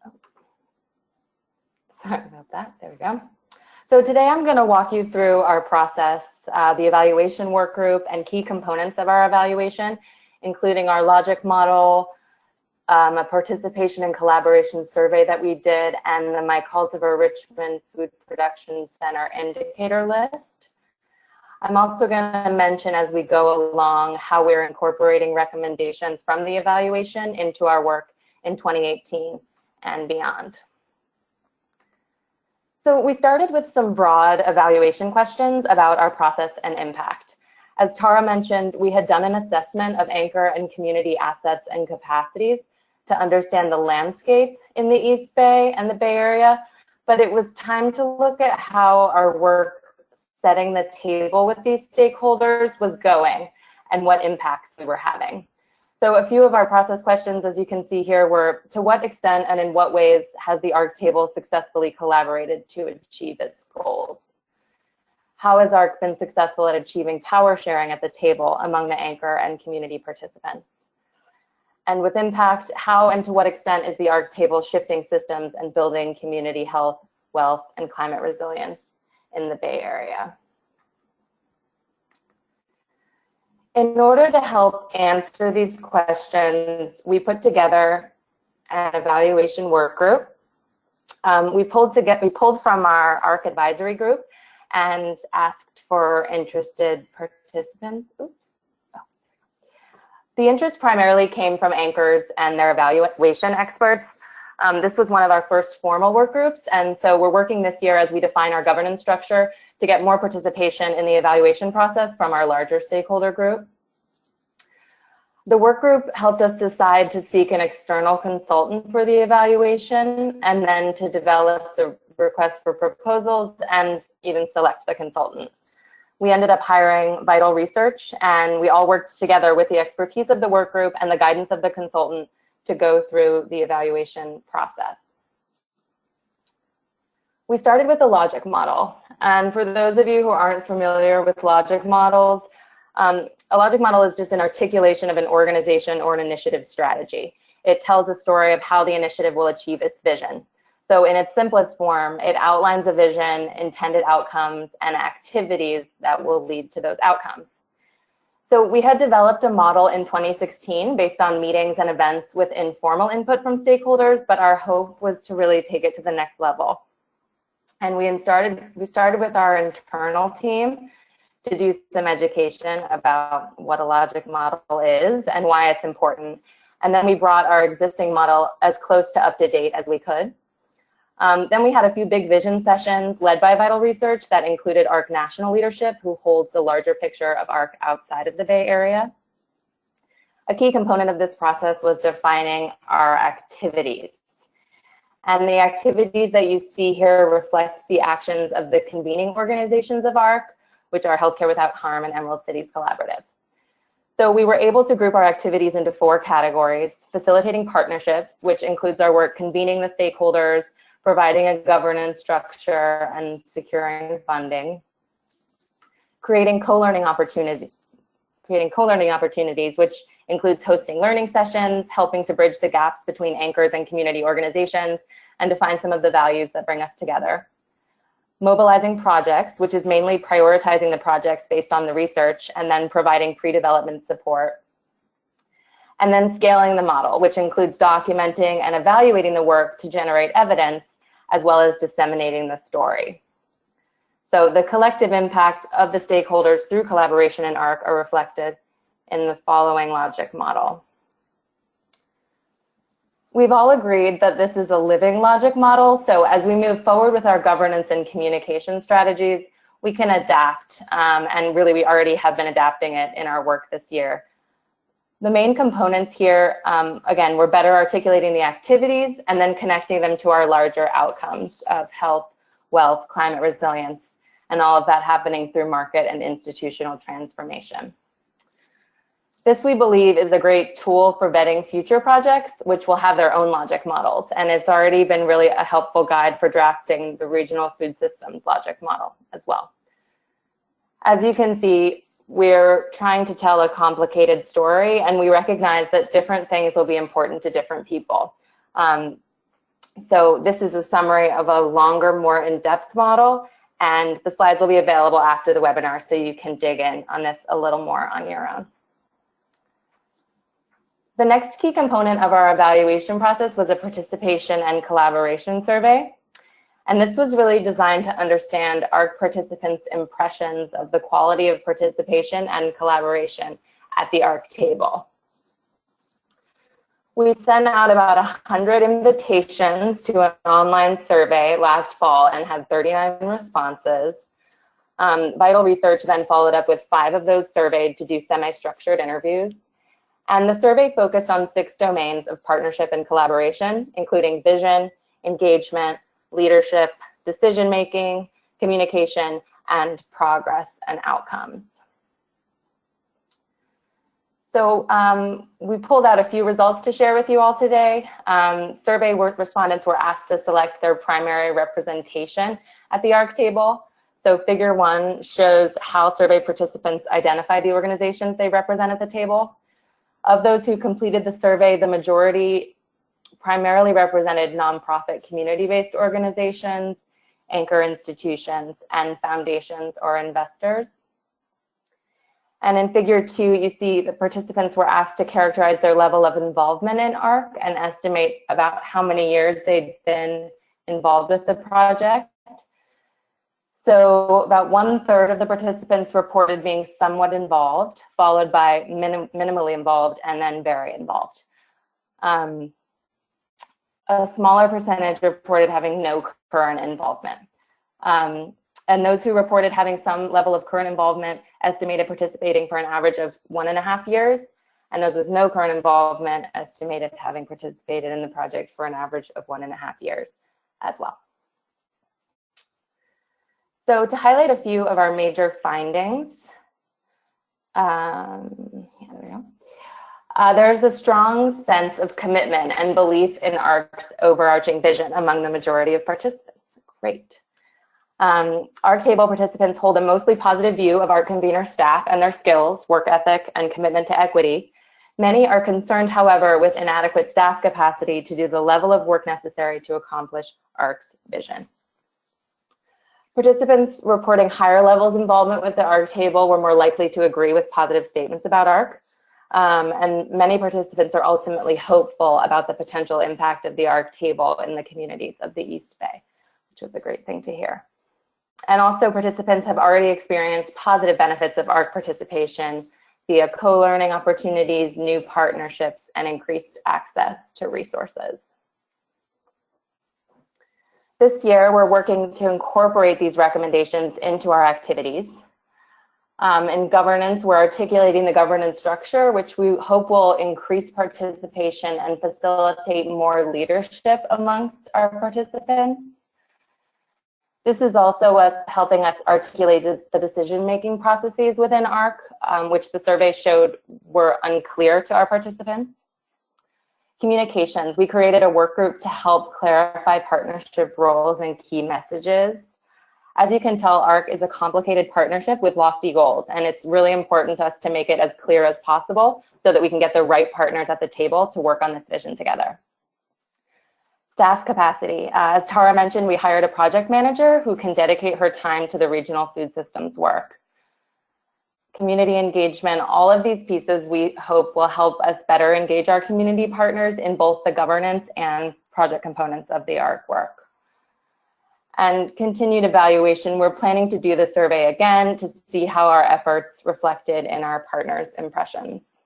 Oh. Sorry about that. There we go. So today I'm going to walk you through our process, the evaluation work group, and key components of our evaluation, including our logic model, a participation and collaboration survey that we did, and the MyCultiver Richmond Food Production Center indicator list. I'm also going to mention as we go along how we're incorporating recommendations from the evaluation into our work in 2018 and beyond. So we started with some broad evaluation questions about our process and impact. As Tara mentioned, we had done an assessment of anchor and community assets and capacities to understand the landscape in the East Bay and the Bay Area, but it was time to look at how our work setting the table with these stakeholders was going and what impacts we were having. So a few of our process questions, as you can see here, were to what extent and in what ways has the ARC table successfully collaborated to achieve its goals? How has ARC been successful at achieving power sharing at the table among the anchor and community participants? And with impact, how and to what extent is the ARC table shifting systems and building community health, wealth, and climate resilience in the Bay Area? In order to help answer these questions, we put together an evaluation work group. We pulled from our ARC advisory group and asked for interested participants. The interest primarily came from anchors and their evaluation experts. This was one of our first formal work groups, and so we're working this year as we define our governance structure to get more participation in the evaluation process from our larger stakeholder group. The work group helped us decide to seek an external consultant for the evaluation and then to develop the request for proposals and even select the consultant. We ended up hiring Vital Research, and we all worked together with the expertise of the work group and the guidance of the consultant to go through the evaluation process. We started with the logic model. And for those of you who aren't familiar with logic models, a logic model is just an articulation of an organization or an initiative strategy. It tells a story of how the initiative will achieve its vision. So in its simplest form, it outlines a vision, intended outcomes, and activities that will lead to those outcomes. So we had developed a model in 2016 based on meetings and events with informal input from stakeholders, but our hope was to really take it to the next level. And we started with our internal team to do some education about what a logic model is and why it's important. And then we brought our existing model as close to up to date as we could. Then we had a few big vision sessions led by Vital Research that included ARC national leadership, who holds the larger picture of ARC outside of the Bay Area. A key component of this process was defining our activities. And the activities that you see here reflect the actions of the convening organizations of ARC, which are Healthcare Without Harm and Emerald Cities Collaborative. So we were able to group our activities into 4 categories: facilitating partnerships, which includes our work convening the stakeholders, providing a governance structure, and securing funding; creating co-learning opportunities, which includes hosting learning sessions, helping to bridge the gaps between anchors and community organizations, and define some of the values that bring us together; mobilizing projects, which is mainly prioritizing the projects based on the research and then providing pre-development support; and then scaling the model, which includes documenting and evaluating the work to generate evidence, as well as disseminating the story. So the collective impact of the stakeholders through collaboration in ARC are reflected in the following logic model. We've all agreed that this is a living logic model, so as we move forward with our governance and communication strategies, we can adapt, and really we already have been adapting it in our work this year. The main components here, again, we're better articulating the activities and then connecting them to our larger outcomes of health, wealth, climate resilience, and all of that happening through market and institutional transformation. This, we believe, is a great tool for vetting future projects, which will have their own logic models, and it's already been really a helpful guide for drafting the regional food systems logic model as well. As you can see, we're trying to tell a complicated story, and we recognize that different things will be important to different people. So this is a summary of a longer, more in-depth model, And the slides will be available after the webinar, so you can dig in on this a little more on your own. The next key component of our evaluation process was a participation and collaboration survey. And this was really designed to understand ARC participants' impressions of the quality of participation and collaboration at the ARC table. We sent out about 100 invitations to an online survey last fall and had 39 responses. Vital Research then followed up with 5 of those surveyed to do semi-structured interviews. And the survey focused on 6 domains of partnership and collaboration, including vision, engagement, leadership, decision-making, communication, and progress and outcomes. So we pulled out a few results to share with you all today. Survey respondents were asked to select their primary representation at the ARC table. So figure 1 shows how survey participants identify the organizations they represent at the table. Of those who completed the survey, the majority primarily represented nonprofit community-based organizations, anchor institutions, and foundations or investors. And in figure 2, you see the participants were asked to characterize their level of involvement in ARC and estimate about how many years they'd been involved with the project. So about 1/3 of the participants reported being somewhat involved, followed by minimally involved, and then very involved. A smaller percentage reported having no current involvement. And those who reported having some level of current involvement estimated participating for an average of 1.5 years, and those with no current involvement estimated having participated in the project for an average of 1.5 years as well. So to highlight a few of our major findings, there's a strong sense of commitment and belief in ARC's overarching vision among the majority of participants. Great. ARC table participants hold a mostly positive view of ARC convener staff and their skills, work ethic, and commitment to equity. Many are concerned, however, with inadequate staff capacity to do the level of work necessary to accomplish ARC's vision. Participants reporting higher levels of involvement with the ARC table were more likely to agree with positive statements about ARC. And many participants are ultimately hopeful about the potential impact of the ARC table in the communities of the East Bay, which was a great thing to hear. And also participants have already experienced positive benefits of ARC participation via co-learning opportunities, new partnerships, and increased access to resources. This year, we're working to incorporate these recommendations into our activities. In governance, we're articulating the governance structure, which we hope will increase participation and facilitate more leadership amongst our participants. This is also what's helping us articulate the decision-making processes within ARC, which the survey showed were unclear to our participants. Communications, we created a work group to help clarify partnership roles and key messages. As you can tell, ARC is a complicated partnership with lofty goals, and it's really important to us to make it as clear as possible so that we can get the right partners at the table to work on this vision together. Staff capacity. As Tara mentioned, we hired a project manager who can dedicate her time to the regional food systems work. Community engagement, all of these pieces we hope will help us better engage our community partners in both the governance and project components of the ARC work. And continued evaluation, we're planning to do the survey again to see how our efforts reflected in our partners' impressions.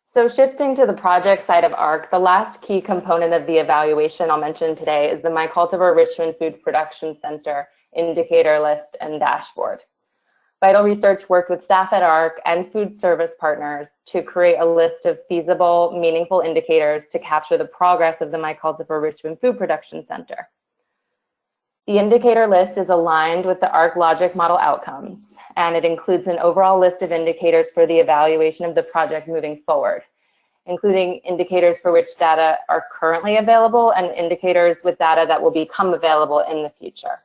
So shifting to the project side of ARC, the last key component of the evaluation I'll mention today is the MyCultiver Richmond Food Production Center indicator list and dashboard. Vital Research worked with staff at ARC and food service partners to create a list of feasible, meaningful indicators to capture the progress of the MyCultiver Richmond Food Production Center. The indicator list is aligned with the ARC logic model outcomes, and it includes an overall list of indicators for the evaluation of the project moving forward, including indicators for which data are currently available and indicators with data that will become available in the future.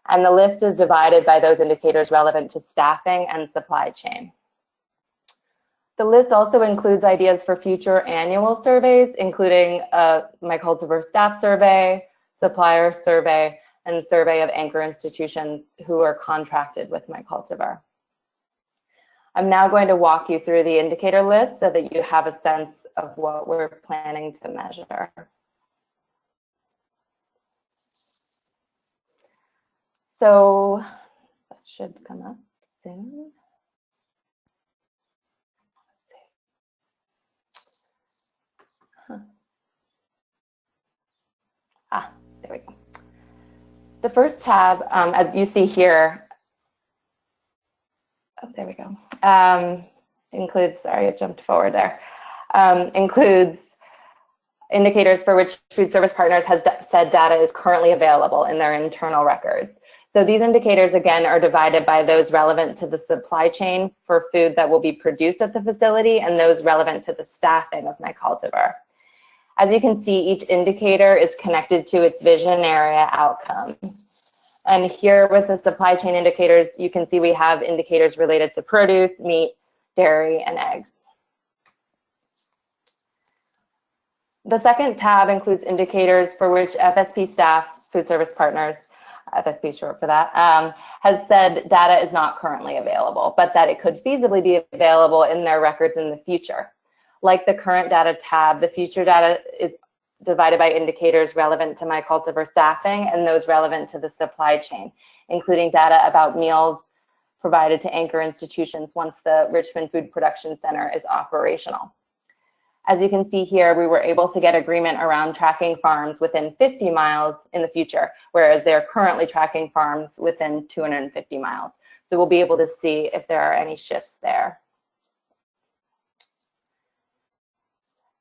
And the list is divided by those indicators relevant to staffing and supply chain. The list also includes ideas for future annual surveys, including a MyCultiver staff survey, supplier survey, and survey of anchor institutions who are contracted with MyCultiver. I'm now going to walk you through the indicator list so that you have a sense of what we're planning to measure. So that should come up soon. There we go. The first tab, as you see here, oh, there we go, includes, sorry, I jumped forward there, includes indicators for which food service partners has said data is currently available in their internal records. So these indicators, again, are divided by those relevant to the supply chain for food that will be produced at the facility and those relevant to the staffing of MyCultiver. As you can see, each indicator is connected to its vision area outcome. And here with the supply chain indicators, you can see we have indicators related to produce, meat, dairy, and eggs. The second tab includes indicators for which FSP staff, food service partners, FSP is short for that, has said data is not currently available, but that it could feasibly be available in their records in the future. Like the current data tab, the future data is divided by indicators relevant to MyCultiver staffing and those relevant to the supply chain, including data about meals provided to anchor institutions once the Richmond Food Production Center is operational. As you can see here, we were able to get agreement around tracking farms within 50 miles in the future, whereas they're currently tracking farms within 250 miles. So we'll be able to see if there are any shifts there.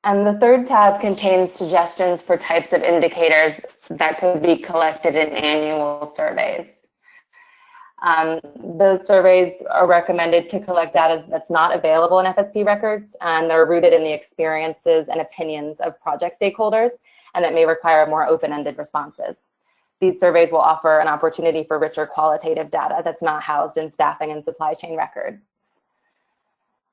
And the third tab contains suggestions for types of indicators that could be collected in annual surveys. Those surveys are recommended to collect data that's not available in FSP records, and they're rooted in the experiences and opinions of project stakeholders, and that may require more open-ended responses. These surveys will offer an opportunity for richer qualitative data that's not housed in staffing and supply chain records.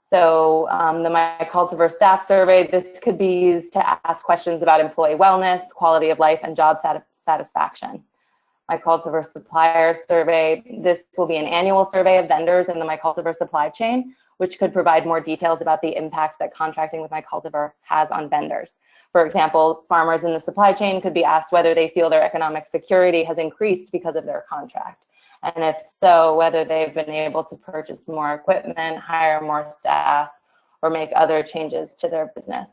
So the MyCultiver staff survey, this could be used to ask questions about employee wellness, quality of life, and job satisfaction. MyCultiver supplier survey, this will be an annual survey of vendors in the MyCultiver supply chain, which could provide more details about the impacts that contracting with MyCultiver has on vendors. For example, farmers in the supply chain could be asked whether they feel their economic security has increased because of their contract. And if so, whether they've been able to purchase more equipment, hire more staff, or make other changes to their business.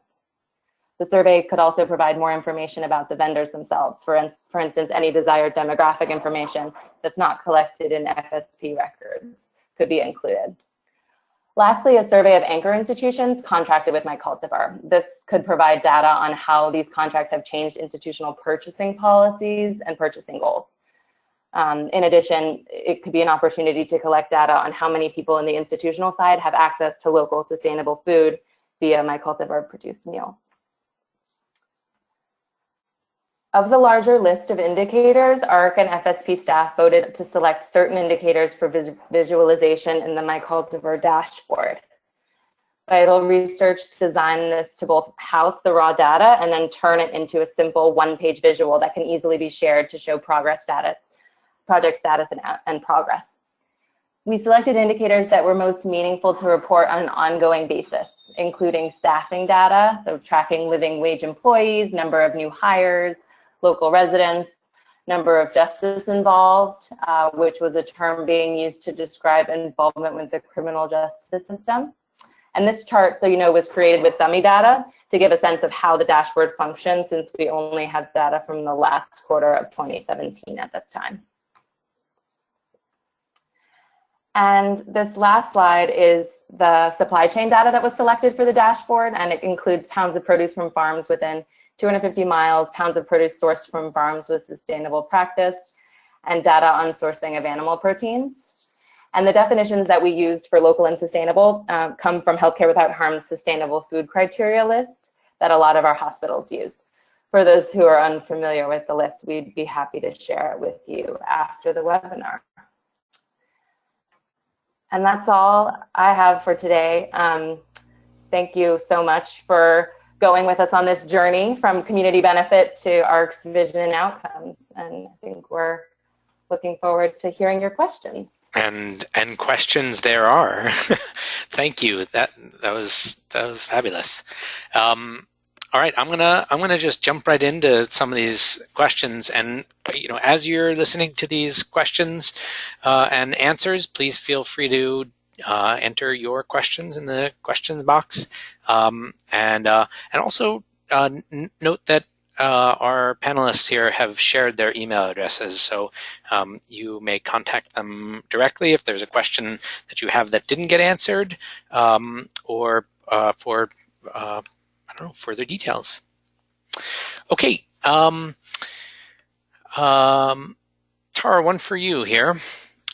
The survey could also provide more information about the vendors themselves. For instance, any desired demographic information that's not collected in FSP records could be included. Lastly, a survey of anchor institutions contracted with MyCultiver. This could provide data on how these contracts have changed institutional purchasing policies and purchasing goals. In addition, it could be an opportunity to collect data on how many people in the institutional side have access to local sustainable food via MyCultiver produced meals. Of the larger list of indicators, ARC and FSP staff voted to select certain indicators for visualization in the MyCultiver dashboard. Vital Research designed this to both house the raw data and then turn it into a simple one-page visual that can easily be shared to show progress status, project status and progress. We selected indicators that were most meaningful to report on an ongoing basis, including staffing data, so tracking living wage employees, number of new hires, local residents, number of justice involved, which was a term being used to describe involvement with the criminal justice system. And this chart, so you know, was created with dummy data to give a sense of how the dashboard functions, since we only have data from the last quarter of 2017 at this time. And this last slide is the supply chain data that was selected for the dashboard, and it includes pounds of produce from farms within 250 miles, pounds of produce sourced from farms with sustainable practice, and data on sourcing of animal proteins. And the definitions that we used for local and sustainable come from Healthcare Without Harm's sustainable food criteria list that a lot of our hospitals use. For those who are unfamiliar with the list, we'd be happy to share it with you after the webinar. And that's all I have for today. Thank you so much for going with us on this journey from community benefit to ARC's vision and outcomes. And I think we're looking forward to hearing your questions. And questions there are. Thank you. That was fabulous. All right, I'm gonna just jump right into some of these questions, and as you're listening to these questions and answers, please feel free to enter your questions in the questions box, and also note that our panelists here have shared their email addresses, so you may contact them directly if there's a question that you have that didn't get answered, or for further details. Okay, Tara, one for you here.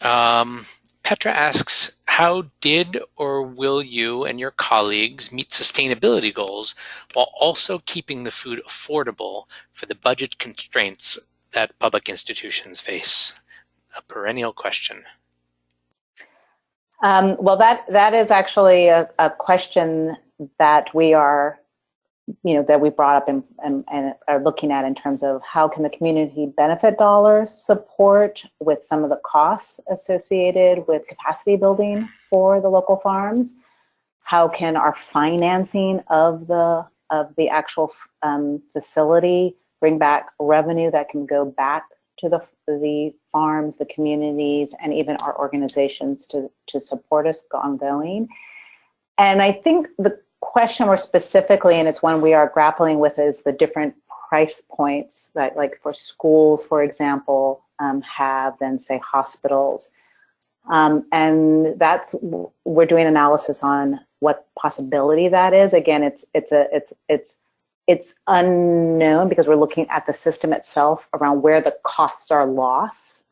Petra asks, how did or will you and your colleagues meet sustainability goals while also keeping the food affordable for the budget constraints that public institutions face? A perennial question. Well, that is actually a question that we are, that we brought up and are looking at in terms of how can the community benefit dollars support with some of the costs associated with capacity building for the local farms? How can our financing of the actual facility bring back revenue that can go back to the farms, the communities, and even our organizations to support us ongoing? And I think the question more specifically, and it's one we are grappling with, is the different price points that, like for schools, for example, have than say hospitals. And we're doing analysis on what possibility that is. Again, it's unknown because we're looking at the system itself around where the costs are lost.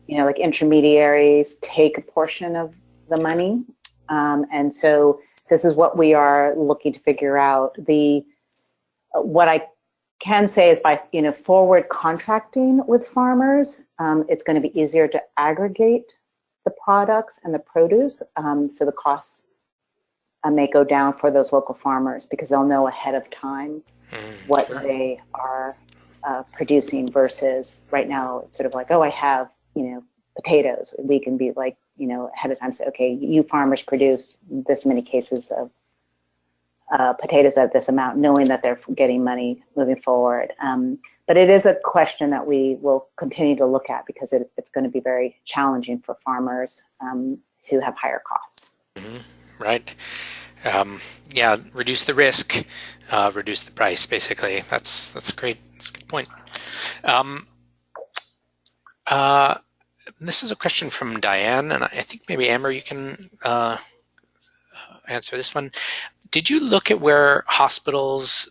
Like intermediaries take a portion of the money. And so this is what we are looking to figure out. What I can say is by forward contracting with farmers, it's going to be easier to aggregate the products and the produce, so the costs may go down for those local farmers because they'll know ahead of time what they are producing versus right now it's sort of like, oh, I have potatoes. We can be like ahead of time say, okay, you farmers produce this many cases of potatoes at this amount, knowing that they're getting money moving forward. But it is a question that we will continue to look at because it's going to be very challenging for farmers who have higher costs. Right. Yeah, reduce the risk, reduce the price, basically. That's great. That's a good point. This is a question from Diane, and I think maybe Amber, you can answer this one. Did you look at where hospitals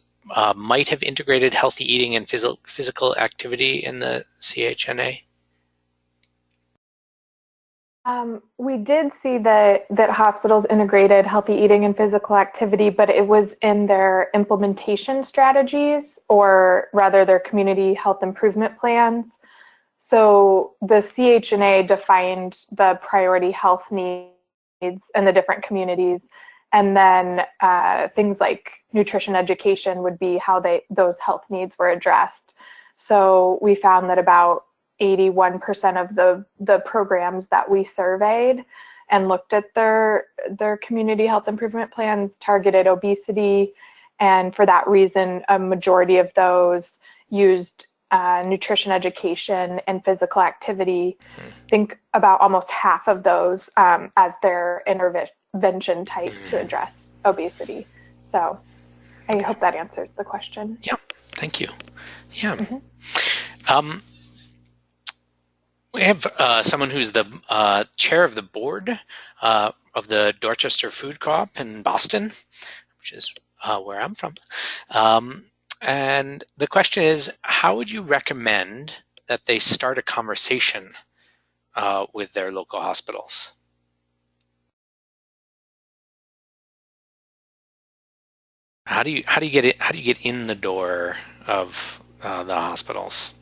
might have integrated healthy eating and physical activity in the CHNA? We did see that hospitals integrated healthy eating and physical activity, but it was in their implementation strategies, or rather their community health improvement plans. So the CHNA defined the priority health needs in the different communities, and then things like nutrition education would be how those health needs were addressed. So we found that about 81% of the programs that we surveyed and looked at their community health improvement plans targeted obesity, and for that reason, a majority of those used nutrition education and physical activity. I think about almost half of those as their intervention type to address obesity. So I hope that answers the question. Yeah, thank you. Yeah. We have someone who's the chair of the board of the Dorchester Food Co-op in Boston, which is where I'm from. And the question is, how would you recommend that they start a conversation with their local hospitals? How do you get in the door of the hospitals?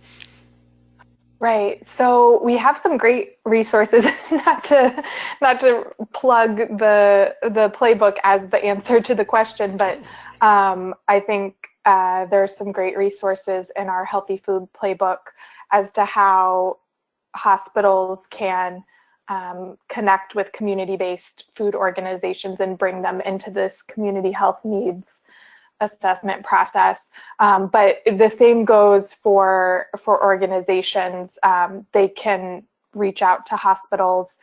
Right. So we have some great resources, not to plug the playbook as the answer to the question, but I think there's some great resources in our Healthy Food Playbook as to how hospitals can connect with community-based food organizations and bring them into this community health needs assessment process. But the same goes for organizations. They can reach out to hospitals.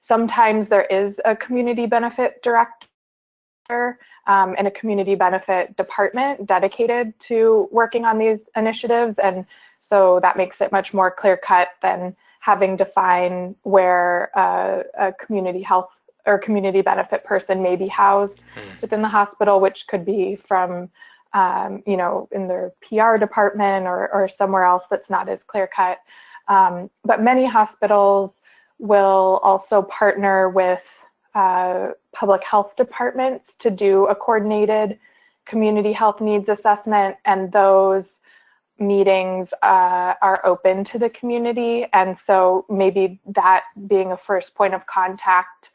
Sometimes there is a community benefit director and a community benefit department dedicated to working on these initiatives. And so that makes it much more clear-cut than having to define where a community health or community benefit person may be housed within the hospital, which could be from, in their PR department or somewhere else that's not as clear cut. But many hospitals will also partner with public health departments to do a coordinated community health needs assessment, and those meetings are open to the community. And so maybe that being a first point of contact,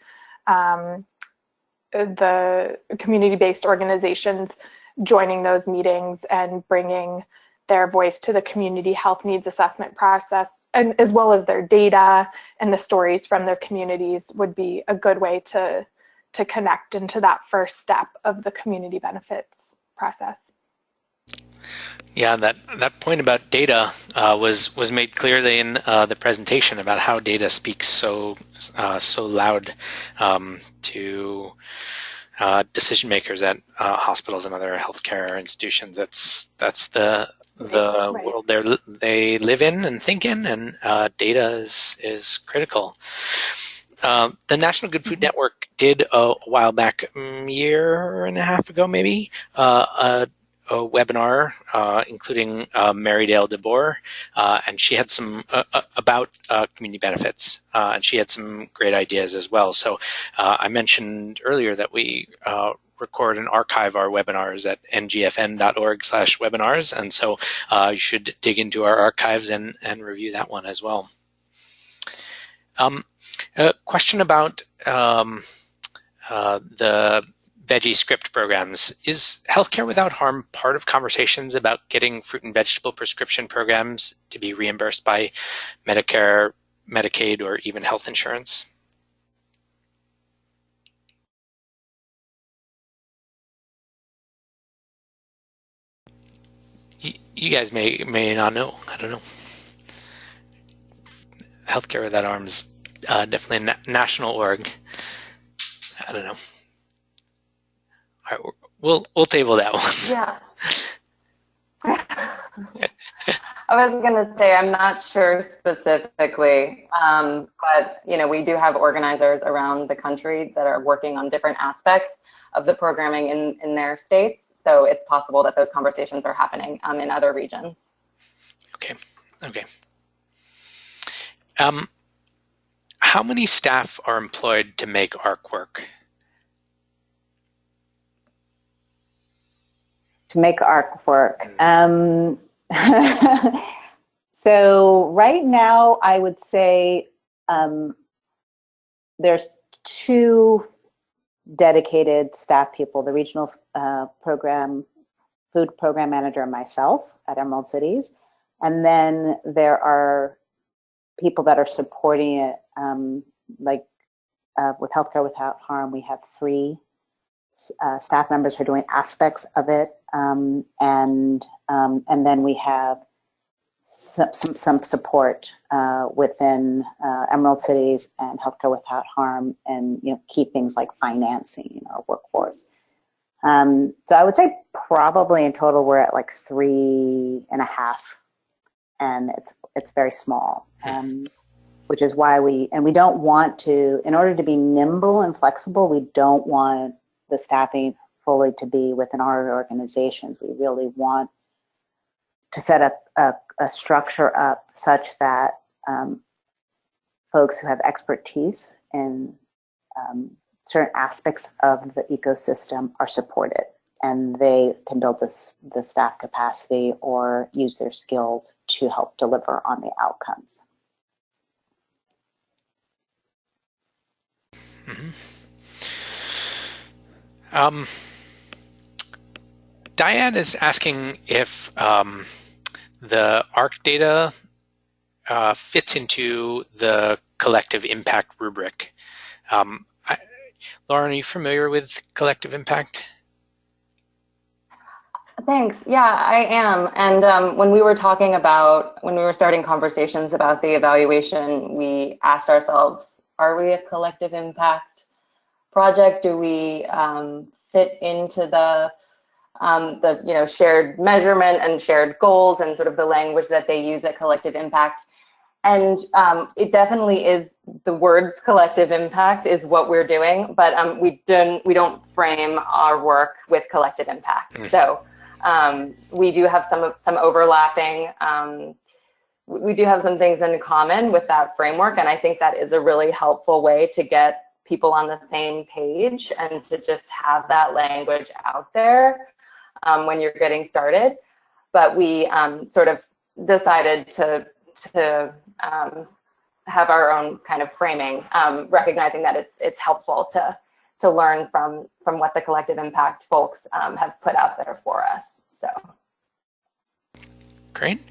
the community-based organizations joining those meetings and bringing their voice to the community health needs assessment process, and as well as their data and the stories from their communities, would be a good way to connect into that first step of the community benefits process. Yeah, that point about data was made clearly in the presentation about how data speaks so loud to decision makers at hospitals and other healthcare institutions. That's the right. world they live in and think in, and data is critical. The National Good Food Network did a while back, year and a half ago maybe, a webinar including Mary Dale DeBoer, and she had some about community benefits, and she had some great ideas as well. So I mentioned earlier that we record and archive our webinars at ngfn.org/webinars, and so you should dig into our archives and review that one as well. A question about the veggie script programs. Is Healthcare Without Harm part of conversations about getting fruit and vegetable prescription programs to be reimbursed by Medicare, Medicaid, or even health insurance? You guys may not know. I don't know. Healthcare Without Harm is definitely a national org. I don't know. All right, we'll table that one. Yeah. I was going to say, I'm not sure specifically, but we do have organizers around the country that are working on different aspects of the programming in their states. So it's possible that those conversations are happening in other regions. Okay. How many staff are employed to make ARC work? To make ARC work. So right now, I would say there's 2 dedicated staff people, the regional food program manager and myself at Emerald Cities. And then there are people that are supporting it, with Healthcare Without Harm, we have 3 staff members who are doing aspects of it, and then we have some support within Emerald Cities and Healthcare Without Harm, and key things like financing our workforce. So I would say probably in total we're at like 3.5, and it's very small. Which is why we don't want to, in order to be nimble and flexible, we don't want the staffing fully to be within our organizations. We really want to set up a structure up such that folks who have expertise in certain aspects of the ecosystem are supported. and they can build the staff capacity or use their skills to help deliver on the outcomes. Mm-hmm. Diane is asking if the ARC data fits into the collective impact rubric. Lauren, are you familiar with collective impact? Thanks. Yeah, I am. And when we were starting conversations about the evaluation, we asked ourselves, are we a collective impact project? Do we fit into the shared measurement and shared goals and sort of the language that they use at collective impact? And it definitely is, the words collective impact is what we're doing, but we don't frame our work with collective impact. So we do have some overlapping, we do have some things in common with that framework, and I think that is a really helpful way to get people on the same page and to just have that language out there when you're getting started. But we sort of decided to have our own kind of framing, recognizing that it's helpful to learn from what the collective impact folks have put out there for us. So great.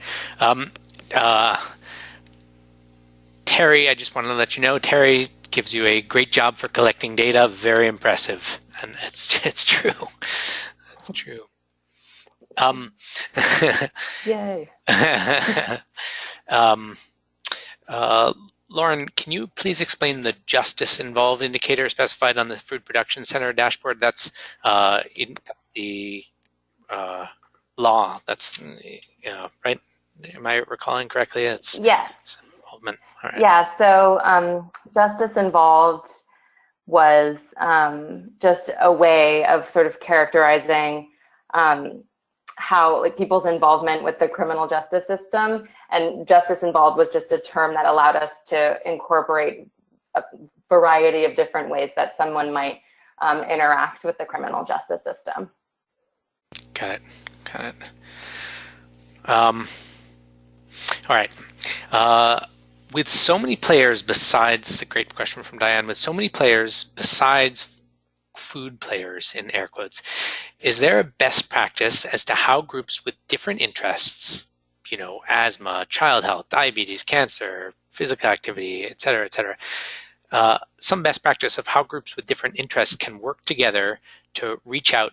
Terry, I just wanted to let you know, Terry gives you a great job for collecting data. Very impressive, and it's true. It's true. Yay. Lauren, can you please explain the justice involved indicator specified on the Food Production Center dashboard? That's the law. That's right. Am I recalling correctly? It's yes. Involvement. All right. Yeah. So justice involved was just a way of sort of characterizing how people's involvement with the criminal justice system, and justice involved was just a term that allowed us to incorporate a variety of different ways that someone might interact with the criminal justice system. Got it. All right. With so many players besides, a great question from Diane, with so many players besides food players in air quotes, is there a best practice as to how groups with different interests, asthma, child health, diabetes, cancer, physical activity, et cetera, some best practice of how groups with different interests can work together to reach out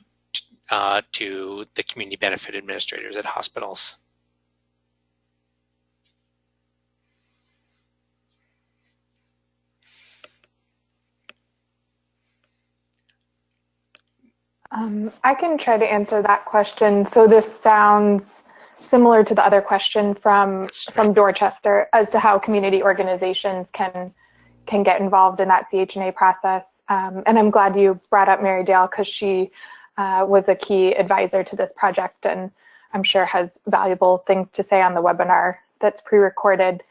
to the community benefit administrators at hospitals? I can try to answer that question. So this sounds similar to the other question from Dorchester as to how community organizations can get involved in that CH&A process. And I'm glad you brought up Mary Dale, because she was a key advisor to this project, and I'm sure has valuable things to say on the webinar that's pre-recorded.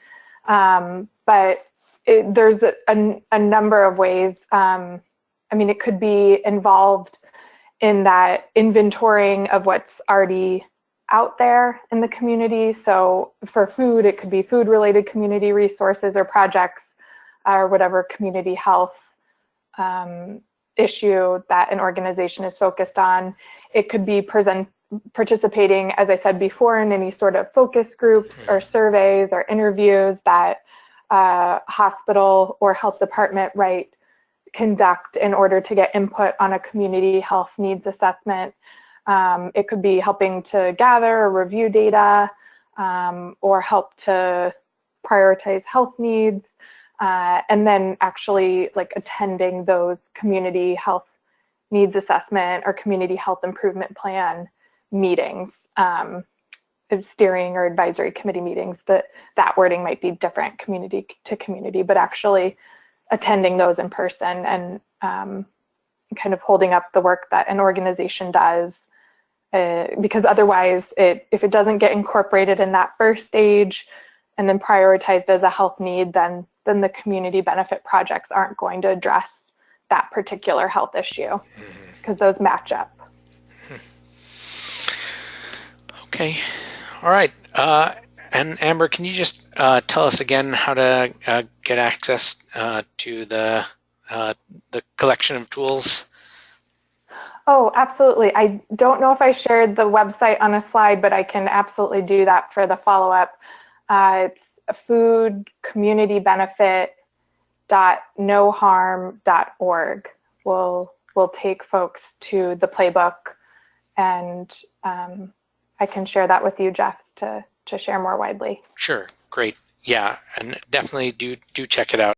But there's a number of ways. It could be involved in that inventorying of what's already out there in the community. So for food, it could be food-related community resources or projects, or whatever community health issue that an organization is focused on. It could be participating, as I said before, in any sort of focus groups or surveys or interviews that hospital or health department conduct in order to get input on a community health needs assessment. It could be helping to gather or review data, or help to prioritize health needs, and then actually attending those community health needs assessment or community health improvement plan meetings, steering or advisory committee meetings. That wording might be different community to community, but actually attending those in person and kind of holding up the work that an organization does, because otherwise if it doesn't get incorporated in that first stage and then prioritized as a health need, then the community benefit projects aren't going to address that particular health issue, because those match up. Okay. All right. And Amber, can you just tell us again how to get access to the collection of tools? Oh, absolutely. I don't know if I shared the website on a slide, but I can absolutely do that for the follow-up. It's foodcommunitybenefit.noharm.org. We'll take folks to the playbook, and I can share that with you, Jeff, to share more widely. Sure. Great. Yeah, and definitely do check it out.